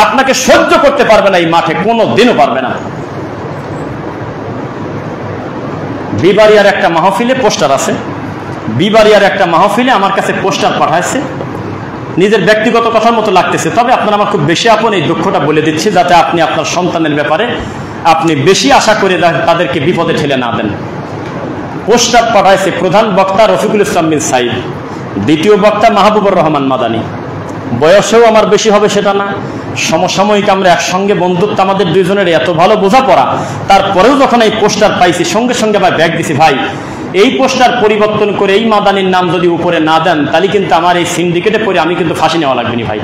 আপনাকে সহ্য করতে পারবে না এই মাঠে, কোনো দিনও পারবে না। বিবাড়িয়ার একটা মাহফিলে পোস্টার আছে, বিবাড়িয়ার একটা মাহফিলে আমার কাছে পোস্টার পাঠাইছে, নিজের ব্যক্তিগত কথার মতো লাগতেছে, তবে আপনার আমার খুব বেশি আপন এই দুঃখটা বলে দিচ্ছি, যাতে আপনি আপনার সন্তানের ব্যাপারে আপনি বেশি আশা করে তাদেরকে বিপদে ঠেলে না দেন। পোস্টার পাঠাইছে প্রধান বক্তা রফিকুল ইসলাম বিন সাইদ, দ্বিতীয় বক্তা মাহবুবুর রহমান মাদানী। বয়সেও আমার বেশি হবে সেটা না, সমসাময়িক আমরা একসঙ্গে বন্ধুত্ব, আমাদের দুইজনের এত ভালো বোঝাপড়া, তারপরেও যখন এই পোস্টার পাইছি সঙ্গে সঙ্গে আবার ব্যাগ দিছি, ভাই এই পোস্টার পরিবর্তন করে এই মাদানির নাম যদি উপরে না দেন তাহলে কিন্তু আমার এই সিন্ডিকেটে পড়ে আমি কিন্তু ফাঁসি নেওয়া লাগবে না ভাই।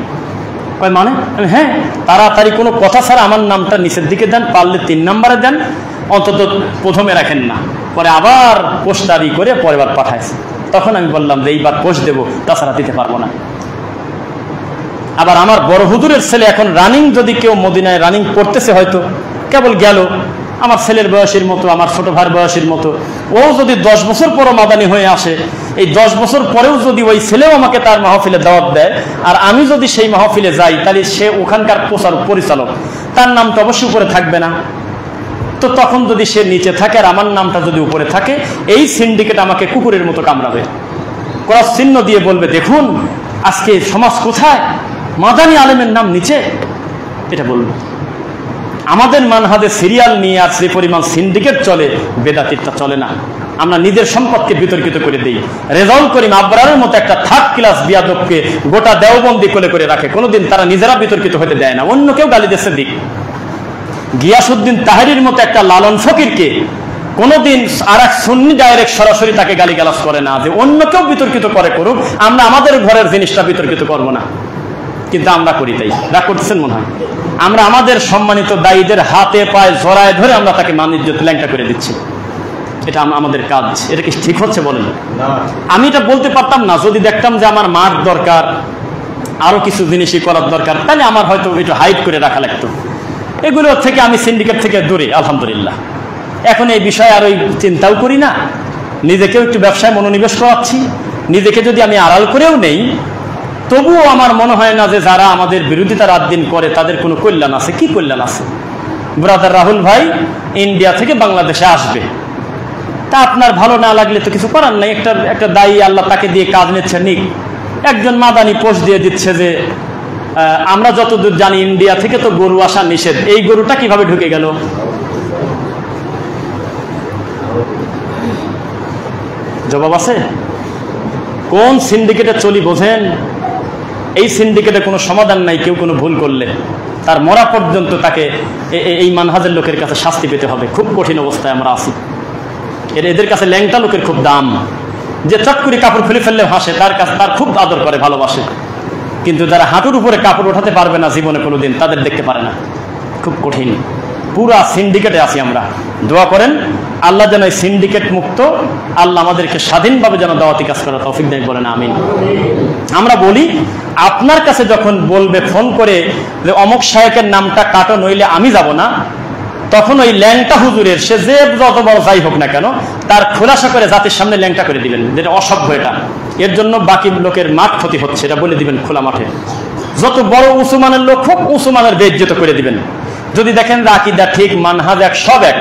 কয় মানে? হ্যাঁ, তাড়াতাড়ি কোনো কথা ছাড়া আমার নামটা নিচের দিকে দেন, পারলে 3 নম্বরে দেন, অন্তত প্রথমে রাখেন না। পরে আবার পোস্টারি করে পরের পাঠাইছে, তখন আমি বললাম যে এইবার পোস্ট দেবো, তাছাড়া দিতে পারবো না। আবার আমার বড় হুজুরের ছেলে এখন রানিং, যদি কেউ মদিনায় রানিং করতেছে, হয়তো কেবল গেল, আমার ছেলের বয়সের মতো, আমার ছোট ভাইয়ের বয়সের মতো, ও যদি 10 বছর পরও মাদানি হয়ে আসে, এই 10 বছর পরেও যদি ওই ছেলেও আমাকে তার মাহফিলে দাওয়াত দেয় আর আমি যদি সেই মাহফিলে যাই, তাহলে সে ওখানকার প্রচার পরিচালক, তার নামটা অবশ্যই উপরে থাকবে না। তো তখন যদি সে নিচে থাকে আর আমার নামটা যদি উপরে থাকে, এই সিন্ডিকেট আমাকে কুকুরের মতো কামড়াবে, ক্রস চিহ্ন দিয়ে বলবে দেখুন আজকে সমাজ কোথায়, মাদানী আলেমের নাম নিচে, এটা বলবে। আমাদের মানহাজে সিরিয়াল নিয়ে আর যে পরিমাণ সিন্ডিকেট চলে, বেদাতিটা চলে না। আমরা নিজের সম্পদকে বিতর্কিত করে দিই। রেজাউল করিম আবরারের মতো একটা 3rd ক্লাস বিয়াদবকে গোটা দেওবন্দি করে রাখে, কোনোদিন তারা নিজেরা বিতর্কিত হতে দেয় না, অন্য কেউ গালি দিচ্ছে দিক। গিয়াসউদ্দিন তাহেরির মতো একটা লালন ফকিরকে কোনোদিন আর এক সুন্নি ডাইরেক্ট সরাসরি তাকে গালিগালাজ করে না, যে অন্য কেউ বিতর্কিত করে করুক, আমরা আমাদের ঘরের জিনিসটা বিতর্কিত করব না। কিন্তু আমরা করি, তাই রাগ করতেছেন মনে হয়। আমরা আমাদের সম্মানিত দায়ীদের হাতে পায়ে জড়ায় ধরে আমরা তাকে মান-ইজ্জত ল্যাংটা করে দিচ্ছি, এটা আমাদের কাজ। এটা কি ঠিক হচ্ছে বলেন? আমি এটা বলতে পারতাম না যদি দেখতাম যে আমার মার দরকার, আরো কিছু জিনিসই করার দরকার, তাহলে আমার হয়তো একটু হাইড করে রাখা লাগতো। এগুলো থেকে আমি সিন্ডিকেট থেকে দূরে, আলহামদুলিল্লাহ। এখন এই বিষয়ে আর ওই চিন্তাও করি না, নিজেকেও একটু ব্যবসায় মনোনিবেশ করাচ্ছি। নিজেকে যদি আমি আড়াল করেও নেই, তবুও আমার মনে হয় না যে যারা আমাদের বিরোধিতা রাত দিন করে তাদের কোনো কল্যাণ আছে। কি কল্যাণ আছে? ব্রাদার রাহুল ভাই ইন্ডিয়া থেকে বাংলাদেশে আসবে, তা আপনার ভালো না লাগলে তো কিছু করার নাই, একটা দায়ী আল্লাহ তাকে দিয়ে কাজ নিচ্ছে, নিক। একজন মাদানি পোস্ট দিয়ে দিচ্ছে যে আমরা যতদূর জানি ইন্ডিয়া থেকে তো গরু আসা নিষেধ, এই গরুটা কিভাবে ঢুকে গেল? জবাব আছে? কোন সিন্ডিকেটে চলি বোঝেন? এই সিন্ডিকেটে কোনো সমাধান নাই। কেউ কোনো ভুল করলে তার মরা পর্যন্ত তাকে এই মানহাজের লোকের কাছে শাস্তি পেতে হবে। খুব কঠিন অবস্থায় আমরা আছি। এদের কাছে ল্যাংটা লোকের খুব দাম। যে চট করে কাপড় খুলে ফেললে হাসে, তার কাছে তার খুব আদর করে, ভালোবাসে। কিন্তু যারা হাঁটুর উপরে কাপড় ওঠাতে পারবে না জীবনে কোনোদিন, তাদের দেখতে পারে না। খুব কঠিন। পুরা সিন্ডিকেটে আছি আমরা। দোয়া করেন আল্লাহ যেন এই সিন্ডিকেট মুক্ত, আল্লাহ আমাদেরকে স্বাধীনভাবে যেন দাওয়াতি কাজ করার তৌফিক দেয়, বলেন আমিন। আমরা বলি আপনার কাছে যখন বলবে ফোন করে যে অমুক শায়েখের নামটা কাটো, নইলে আমি যাব না, তখন ওই ল্যাংটা হুজুরের, সে যে যত বড় যাই হোক না কেন, তার খোলাসা করে জাতির সামনে ল্যাংটা করে দিবেন, যেটা অসভ্য। এটা এর জন্য বাকি লোকের মাঠ ক্ষতি হচ্ছে, এটা বলে দিবেন খোলা মাঠে। যত বড় উসমানের লোক হোক, উসমানের বেইজ্জত করে দিবেন। যদি দেখেন যে আকীদা ঠিক, মানহাজ এক, সব এক,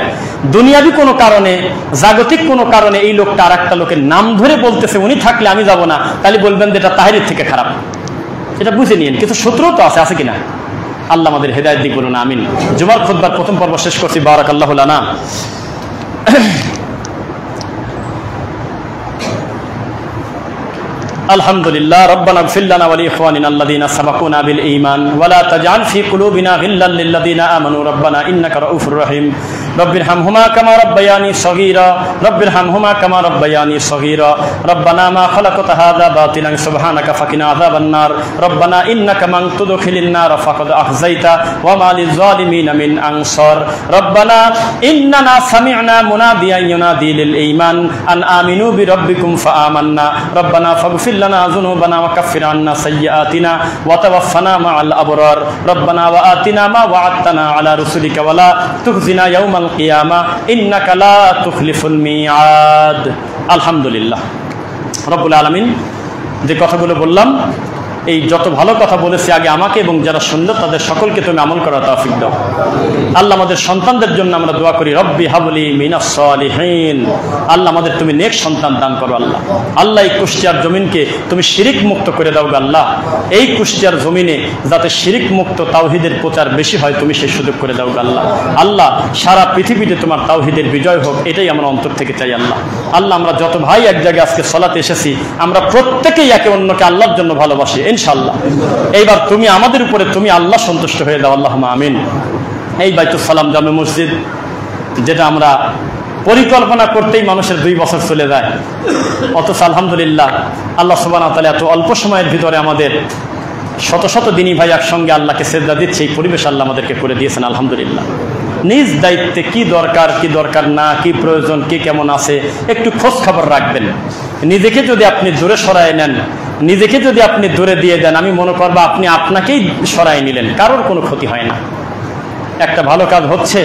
দুনিয়াবি কোনো কারণে, জাগতিক কোনো কারণে এই লোকটা আর একটা লোকের নাম ধরে বলতেছে, উনি থাকলে আমি যাব না, তাহলে বলবেন যে এটা তাহেরের থেকে খারাপ। এটা বুঝে নিন। কিছু শত্রু তো আছে কিনা? আল্লাহ আমাদের হেদায়েত দিক, বলুন আমিন। জুমার খুতবার প্রথম পর্ব শেষ করছি। বারাকাল্লাহু লানা। আলহামদুলিল্লাহ। রব্বানা ইগফির লানা ওয়া লিইখওয়ানিনা আল্লাযীনা সাবাকুনা বিল ঈমান ওয়া লা তাজআল ফী কুলুবিনা গিল্লাল লিল্লাযীনা আমানু রব্বানা ইন্নাকা রাউফুর রহিম। রব্বিরহামহুমা কামা রাব্বায়ানি সগীরা রব্বিরহামহুমা কামা রাব্বায়ানি সগীরা রব্বানা মা খালাকতা হাযা বাতিলান সুবহানাকা ফাকিনা আযাবান নার রব্বানা ইন্নাকা মান তুদখিলিন নার ফাকাদ আখযাইতা ওয়া মা লিয-যালিমিনা মিন আনসার রব্বানা ইন্নানা সামি'না মুনাদিয়ান ইউনাদি লিল ঈমান আন আমিনু বিরাব্বিকুম ফাআমান্না রব্বানা ফাগফির লানা যুনুবানা ওয়া কাফির আন্না সাইয়্যাতিনা ওয়া তাওয়াফফানা মা'আল আবরার রব্বানা ওয়া আতিনা মা ওয়া'আদতানা আলা রুসুলিকা ওয়া লা তুখজিনা ইয়াওমাল কিয়ামা ইন্নাকা লা তুখলিফুল মিআদ। আলহামদুলিল্লাহ রব্বুল আলামিন, যে কথাগুলো বললাম, এই যত ভালো কথা বলেছি আগে আমাকে এবং যারা সুন্দর তাদের সকলকে তুমি আমল করার তৌফিক দাও। আল্লাহ আমাদের সন্তানদের জন্য আমরা দোয়া করি, রব্বি হাবলি মিনাস সালিহিন। আল্লাহ আমাদের তুমি নেক সন্তান দান করো। আল্লাহ আল্লাহ এই কুষ্টিয়ার জমিনকে তুমি শিরিক মুক্ত করে দাও। আল্লাহ এই কুষ্টিয়ার জমিনে যাতে শিরিক মুক্ত তাওহীদের প্রচার বেশি হয়, তুমি সেই সুযোগ করে দাও। আল্লাহ আল্লাহ সারা পৃথিবীতে তোমার তাওহীদের বিজয় হোক, এটাই আমরা অন্তর থেকে চাই। আল্লাহ আল্লাহ আমরা যত ভাই এক জায়গায় আজকে সলাতে এসেছি, আমরা প্রত্যেকেই একে অন্যকে আল্লাহর জন্য ভালোবাসি ইনশাআল্লাহ। এইবার তুমি আমাদের উপরে তুমি আল্লাহ সন্তুষ্ট হয়ে দাও, আল্লাহুম্মা আমিন। এই বাইতুস সালাম জামে মসজিদ, যেটা আমরা পরিকল্পনা করতেই মানুষের 2 বছর চলে যায়, অথচ আলহামদুলিল্লাহ আল্লাহ সুবহানাহু ওয়া তাআলা এত অল্প সময়ের ভিতরে আমাদের শত শত দিনী ভাই একসঙ্গে আল্লাহকে সেজদা দিচ্ছে, এই পরিবেশ আল্লাহ আমাদেরকে করে দিয়েছেন আলহামদুলিল্লাহ। নিজ দায়িত্বে কি দরকার না, কি প্রয়োজন, কি কেমন আছে, একটু খোঁজ খবর রাখবেন। নিজেকে যদি আপনি দূরে সরায় নেন, নিজেকে যদি আপনি দূরে দিয়ে দেন, আমি মনে করবো আপনি আপনাকেই সরাই নিলেন, কারোর কোনো ক্ষতি হয় না। একটা ভালো কাজ হচ্ছে,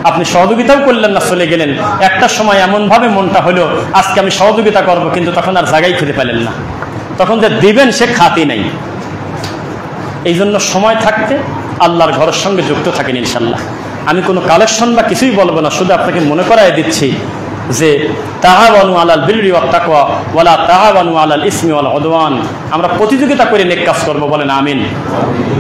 আপনি সহযোগিতাও করলেন না, চলে গেলেন। একটা সময় এমনভাবে মনটা হলো আজকে আমি সহযোগিতা করব, কিন্তু তখন আর জায়গায় খুঁজে পেলেন না, তখন যে দিবেন সে খাতি নাই। এই জন্য সময় থাকতে আল্লাহর ঘরের সঙ্গে যুক্ত থাকেন ইনশাল্লাহ। আমি কোনো কালেকশন বা কিছুই বলবো না, শুধু আপনাকে মনে করাই দিচ্ছি যে তাআওয়ানু আলাল বিররি ওয়াত তাকওয়া ওয়ালা তাআওয়ানু আলাল ইসমি ওয়াল উদওয়ান। আমরা প্রতিযোগিতা করে নেক কাজ করব, বলেন আমিন।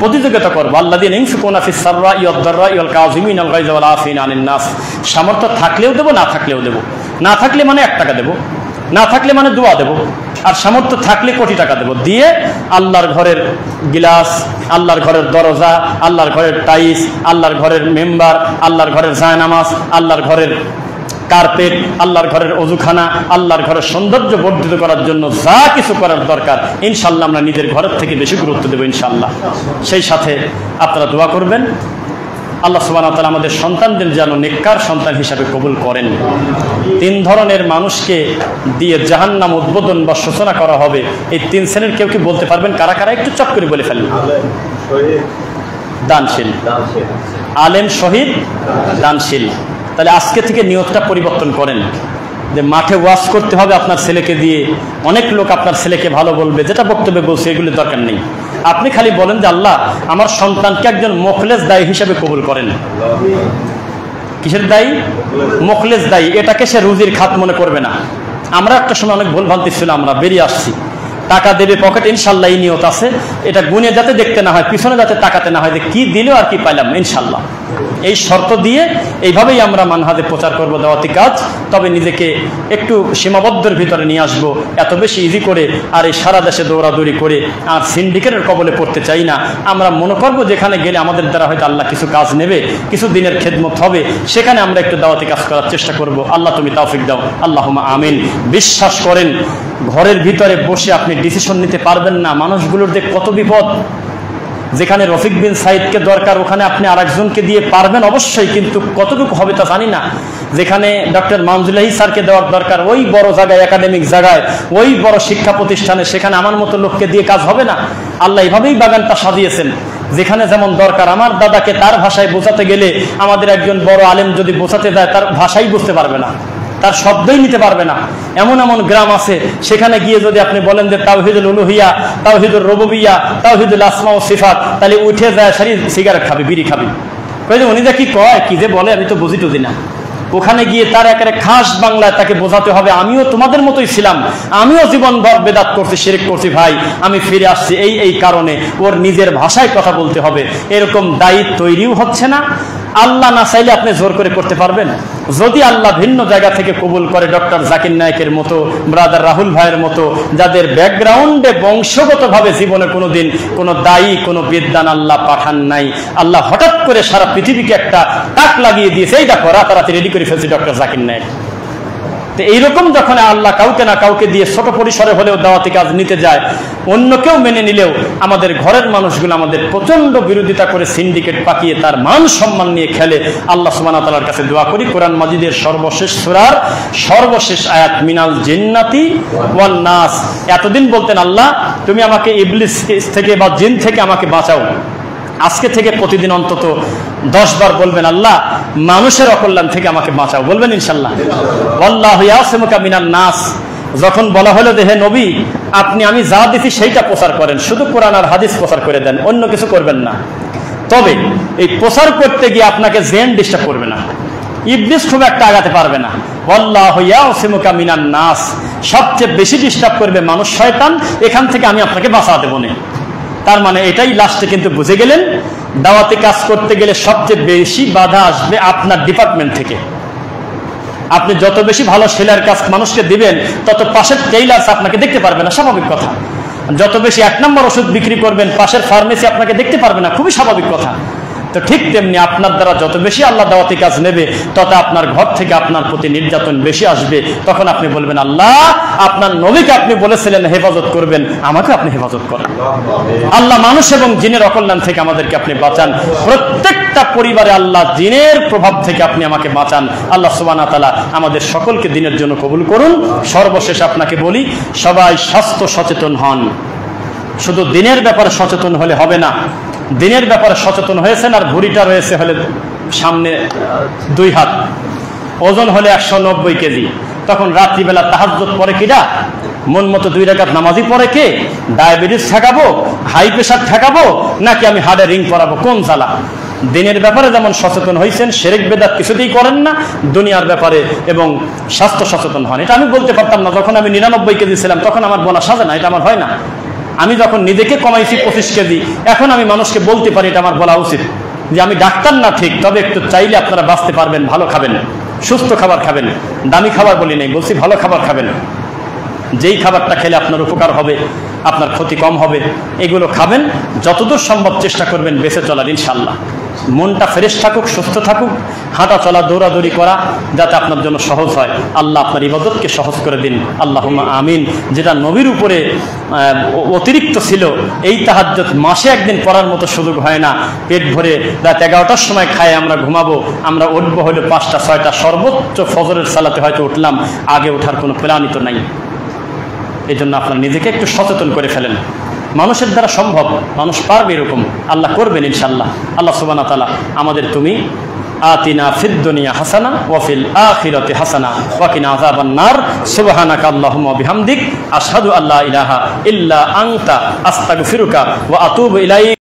প্রতিযোগিতা করব। আল্লাযীনা ইউনফিকুনা ফিস সাররাই ওয়াদ দাররাই ওয়াল কাযিমিনাল গায়যা ওয়াল আফিনা আনিন নাস। সামর্থ্য থাকলেও দেব, না থাকলেও দেব। না থাকলে মানে 1 টাকা দেব, না থাকলে মানে দোয়া দেব, আর সামর্থ্য থাকলে কোটি টাকা দেব। দিয়ে আল্লাহর ঘরের গিলাস, আল্লাহর ঘরের দরজা, আল্লাহর ঘরের টাইস, আল্লাহর ঘরের মেম্বার, আল্লাহর ঘরের জায়নামাজ, আল্লাহর ঘরের কার্পেট, আল্লাহর ঘরের অজুখানা, আল্লাহর ঘরের সৌন্দর্য বর্ধিত করার জন্য যা কিছু করার দরকার ইনশাল্লাহ আমরা নিজের ঘরের থেকে বেশি গুরুত্ব দেব ইনশাল্লাহ। সেই সাথে আপনারা দোয়া করবেন আল্লাহ সুবহানাহু ওয়া তাআলা আমাদের সন্তানদের যেন নেককার সন্তান হিসাবে কবুল করেন। 3 ধরনের মানুষকে দিয়ে জাহান্নাম উদ্বোধন বা সূচনা করা হবে। এই 3 শ্রেণীর কেউ কি বলতে পারবেন? কারা কারা একটু চট করে বলে ফেলেন। দানশীল, আলেম, শহীদ, দানশীল। তাহলে আজকে থেকে নিয়তটা পরিবর্তন করেন যে মাঠে ওয়াজ করতে হবে আপনার ছেলেকে দিয়ে। অনেক লোক আপনার ছেলেকে ভালো বলবে, যেটা বক্তব্যে বলছে এগুলির দরকার নেই। আপনি খালি বলেন যে আল্লাহ আমার সন্তানকে একজন মুখলেস দায়ী হিসেবে কবুল করেন। কিসের দায়ী? মুখলেস দায়ী। এটাকে সে রুজির খাত মনে করবে না। আমরা একটা সময় অনেক ভুল ভ্রান্তি ছিল, আমরা বেরিয়ে আসছি। টাকা দেবে পকেট, ইনশাল্লাহ এই নিয়ত আছে। এটা গুনে যাতে দেখতে না হয়, পিছনে যাতে তাকাতে না হয় যে কি দিলেও আর কি পাইলাম, ইনশাল্লাহ এই শর্ত দিয়ে এইভাবেই আমরা মানহাজে প্রচার করব দাওয়াতি কাজ। তবে নিজেকে একটু সীমাবদ্ধের ভিতরে নিয়ে আসবো, এত বেশি ইজি করে আর এই সারা দেশে দৌড়াদৌড়ি করে আর সিন্ডিকেটের কবলে পড়তে চাই না। আমরা মনে করবো যেখানে গেলে আমাদের দ্বারা হয়তো আল্লাহ কিছু কাজ নেবে, কিছু দিনের খেদমত হবে, সেখানে আমরা একটু দাওয়াতি কাজ করার চেষ্টা করব। আল্লাহ তুমি তৌফিক দাও, আল্লাহুম্মা আমিন। বিশ্বাস করেন, ঘরের ভিতরে বসে আপনি ডিসিশন নিতে পারবেন না। মানুষগুলোর যে কত বিপদ, যেখানে রফিক বিন সাইদকে দরকার ওখানে আপনি আরেকজনকে দিয়ে পারবেন অবশ্যই, কিন্তু কতটুকু হবে তা জানি না। যেখানে ডক্টর মানজুলাহি স্যারকে দেওয়ার দরকার ওই বড় জায়গায়, একাডেমিক জায়গায়, ওই বড় শিক্ষা প্রতিষ্ঠানে, সেখানে আমার মতো লোককে দিয়ে কাজ হবে না। আল্লাহ এইভাবেই বাগানটা সাজিয়েছেন। যেখানে যেমন দরকার, আমার দাদাকে তার ভাষায় বোঝাতে গেলে আমাদের একজন বড় আলেম যদি বোঝাতে যায় তার ভাষাই বুঝতে পারবে না, তার শব্দই নিতে পারবে না। এমন এমন গ্রাম আছে সেখানে গিয়ে যদি আপনি বলেন যে তাওহীদুল উলুহিয়া, তাওহীদুর রুবুবিয়্যা, তাওহীদুল আসমা ও সিফাত, তাহলে উঠে যায় সারি সিগারেট খাবি, বিড়ি খাবি। কই যে উনি যা কি কয়, কি যে বলে আমি তো বুঝি টুজি না। ওখানে গিয়ে তার একেবারে খাস বাংলায় তাকে বোঝাতে হবে আমিও তোমাদের মতোই ছিলাম, আমিও জীবনভর বেদাত করছি, শিরক করছি, ভাই আমি ফিরে আসছি এই কারণে। ওর নিজের ভাষায় কথা বলতে হবে। এরকম দায়িত্ব তৈরিও হচ্ছে না। আল্লাহ না চাইলে আপনি জোর করে করতে পারবেন? যদি আল্লাহ ভিন্ন জায়গা থেকে কবুল করে, ডক্টর জাকির নায়েকের মতো, ব্রাদার রাহুল ভাইয়ের মতো, যাদের ব্যাকগ্রাউন্ডে বংশগতভাবে জীবনে কোনোদিন কোনো দায়ী, কোনো বিদ্যান আল্লাহ পাঠান নাই, আল্লাহ হঠাৎ করে সারা পৃথিবীকে একটা টাক লাগিয়ে দিয়েছে, এই দেখো রাতারাতি রেডি করে ফেলছে ডক্টর জাকির নায়েক। তো এইরকম যখন আল্লাহ কাউকে না কাউকে দিয়ে ছোট পরিসরে হলেও দাওয়াতি কাজ নিতে যায়, অন্য কেউ মেনে নিলেও আমাদের ঘরের মানুষগুলো আমাদের প্রচন্ড বিরোধিতা করে সিন্ডিকেট পাকিয়ে তার মান সম্মান নিয়ে খেলে। আল্লাহ সুবহানাহু ওয়া তাআলার কাছে দোয়া করি, কোরআন মাজিদের সর্বশেষ সূরার সর্বশেষ আয়াত, মিনাল জিন্নাতি ওয়ান নাস। এতদিন বলতেন আল্লাহ তুমি আমাকে ইবলিস থেকে বা জিন থেকে আমাকে বাঁচাও, আজকে থেকে প্রতিদিন অন্তত 10 বার বলবেন আল্লাহ মানুষের অকল্যাণ থেকে আমাকে বাঁচাও, বলবেন ইনশাআল্লাহ। ওয়াল্লাহু ইয়াসিমুকা মিনান নাস। যখন বলা হলো যে হে নবী আপনি আমি যা দিছি সেইটা প্রচার করেন, শুধু কোরআন আর হাদিস প্রচার করে দেন, অন্য কিছু করবেন না। তবে এই প্রচার করতে গিয়ে আপনাকে জেন ডিস্টার্ব করবে না, ইবলিস খুব একটা আগাতে পারবে না। ওয়াল্লাহু ইয়াসিমুকা মিনান নাস। সবচেয়ে বেশি ডিস্টার্ব করবে মানুষ, শয়তান, এখান থেকে আমি আপনাকে বাঁচা দেব না। তার মানে এটাই লাস্টে কিন্তু বুঝে গেলেন, দাওয়াতে কাজ করতে গেলে সবচেয়ে বেশি বাধা আসবে আপনার ডিপার্টমেন্ট থেকে। আপনি যত বেশি ভালো সেলাইয়ের কাজ মানুষকে দিবেন, তত পাশের টেইলার্স আপনাকে দেখতে পারবে না, স্বাভাবিক কথা। যত বেশি 1 নম্বর ওষুধ বিক্রি করবেন, পাশের ফার্মেসি আপনাকে দেখতে পারবে না, খুবই স্বাভাবিক কথা। তো ঠিক তেমনি আপনার দ্বারা যত বেশি আল্লাহ দাওয়াতি কাজ নেবে, তত আপনার ঘর থেকে আপনার প্রতি নির্যাতন বেশি আসবে। তখন আপনি বলবেন আল্লাহ আপনার নবীকে আপনি বলেছিলেন হেফাজত করবেন, আমাকে আপনি হেফাজত করেন। আল্লাহ মানুষ এবং জিনের অকল্যাণ থেকে আমাদেরকে আপনি বাঁচান। প্রত্যেকটা পরিবারে আল্লাহ জিনের প্রভাব থেকে আপনি আমাকে বাঁচান। আল্লাহ সুবহানাহু ওয়া তাআলা আমাদের সকলকে দিনের জন্য কবুল করুন। সর্বশেষ আপনাকে বলি, সবাই স্বাস্থ্য সচেতন হন। শুধু দিনের ব্যাপারে সচেতন হলে হবে না, দিনের ব্যাপারে সচেতন হয়েছেন আর ভুঁড়িটা রয়েছে হলে সামনে 2 হাত, ওজন হলে 190 কেজি, তখন রাত্রিবেলা তাহাজ্জুদ পড়ে কিনা, মন মতো 2 রাকাত নামাজি পড়ে কে, ডায়াবেটিস ঠেকাবো, হাই প্রেশার ঠেকাবো, নাকি আমি হাড়ে রিং পরাবো, কোন জ্বালা? দিনের ব্যাপারে যেমন সচেতন হয়েছেন, শিরক বেদাত কিছুতেই করেন না, দুনিয়ার ব্যাপারে এবং স্বাস্থ্য সচেতন হন। এটা আমি বলতে পারতাম না, যখন আমি 99 কেজি ছিলাম তখন আমার বলা সাজে না, এটা আমার হয় না। আমি যখন নিজেকে কমাইছি 25 কেজি, এখন আমি মানুষকে বলতে পারি এটা আমার বলা উচিত যে আমি ডাক্তার না ঠিক, তবে একটু চাইলে আপনারা বাঁচতে পারবেন, ভালো খাবেন, সুস্থ খাবার খাবেন। দামি খাবার বলি নাই, বলছি ভালো খাবার খাবেন। যেই খাবারটা খেলে আপনার উপকার হবে, আপনার ক্ষতি কম হবে, এগুলো খাবেন। যতদূর সম্ভব চেষ্টা করবেন বেঁচে চলার, ইনশাআল্লাহ। মনটা ফ্রেশ থাকুক, সুস্থ থাকুক, হাঁটা চলা দৌড়াদৌড়ি করা যাতে আপনার জন্য সহজ হয়। আল্লাহ আপনার ইবাদতকে সহজ করে দিন, আল্লাহুম্মা আমিন। যেটা নবীর উপরে অতিরিক্ত ছিল, এই তাহাজ্জুদ মাসে একদিন পড়ার মতো সুযোগ হয় না। পেট ভরে রাত 11টার সময় খায় আমরা ঘুমাবো, আমরা উঠবো হলো 5টা 6টা, সর্বোচ্চ ফজরের সালাতে হয়তো উঠলাম, আগে ওঠার কোনো প্ল্যানই তো নাই। এই জন্য আপনার নিজেকে একটু সচেতন করে ফেলেন। মানুষের দ্বারা সম্ভব, মানুষ পারবে এরকম, আল্লাহ করবেন ইনশাআল্লাহ। আল্লাহ সুবহানাহু ওয়া তাআলা আমাদের তুমি আতিনা ফিদ দুনিয়া হাসানা ওয়া ফিল আখিরাতি হাসানা ওয়া কিনা আযাবান নার। সুবহানাকা আল্লাহুম্মা বিহামদিক আশহাদু আল্লা ইলাহা ইল্লা আনতা আস্তাগফিরুকা ওয়া আতুবু ইলাইক।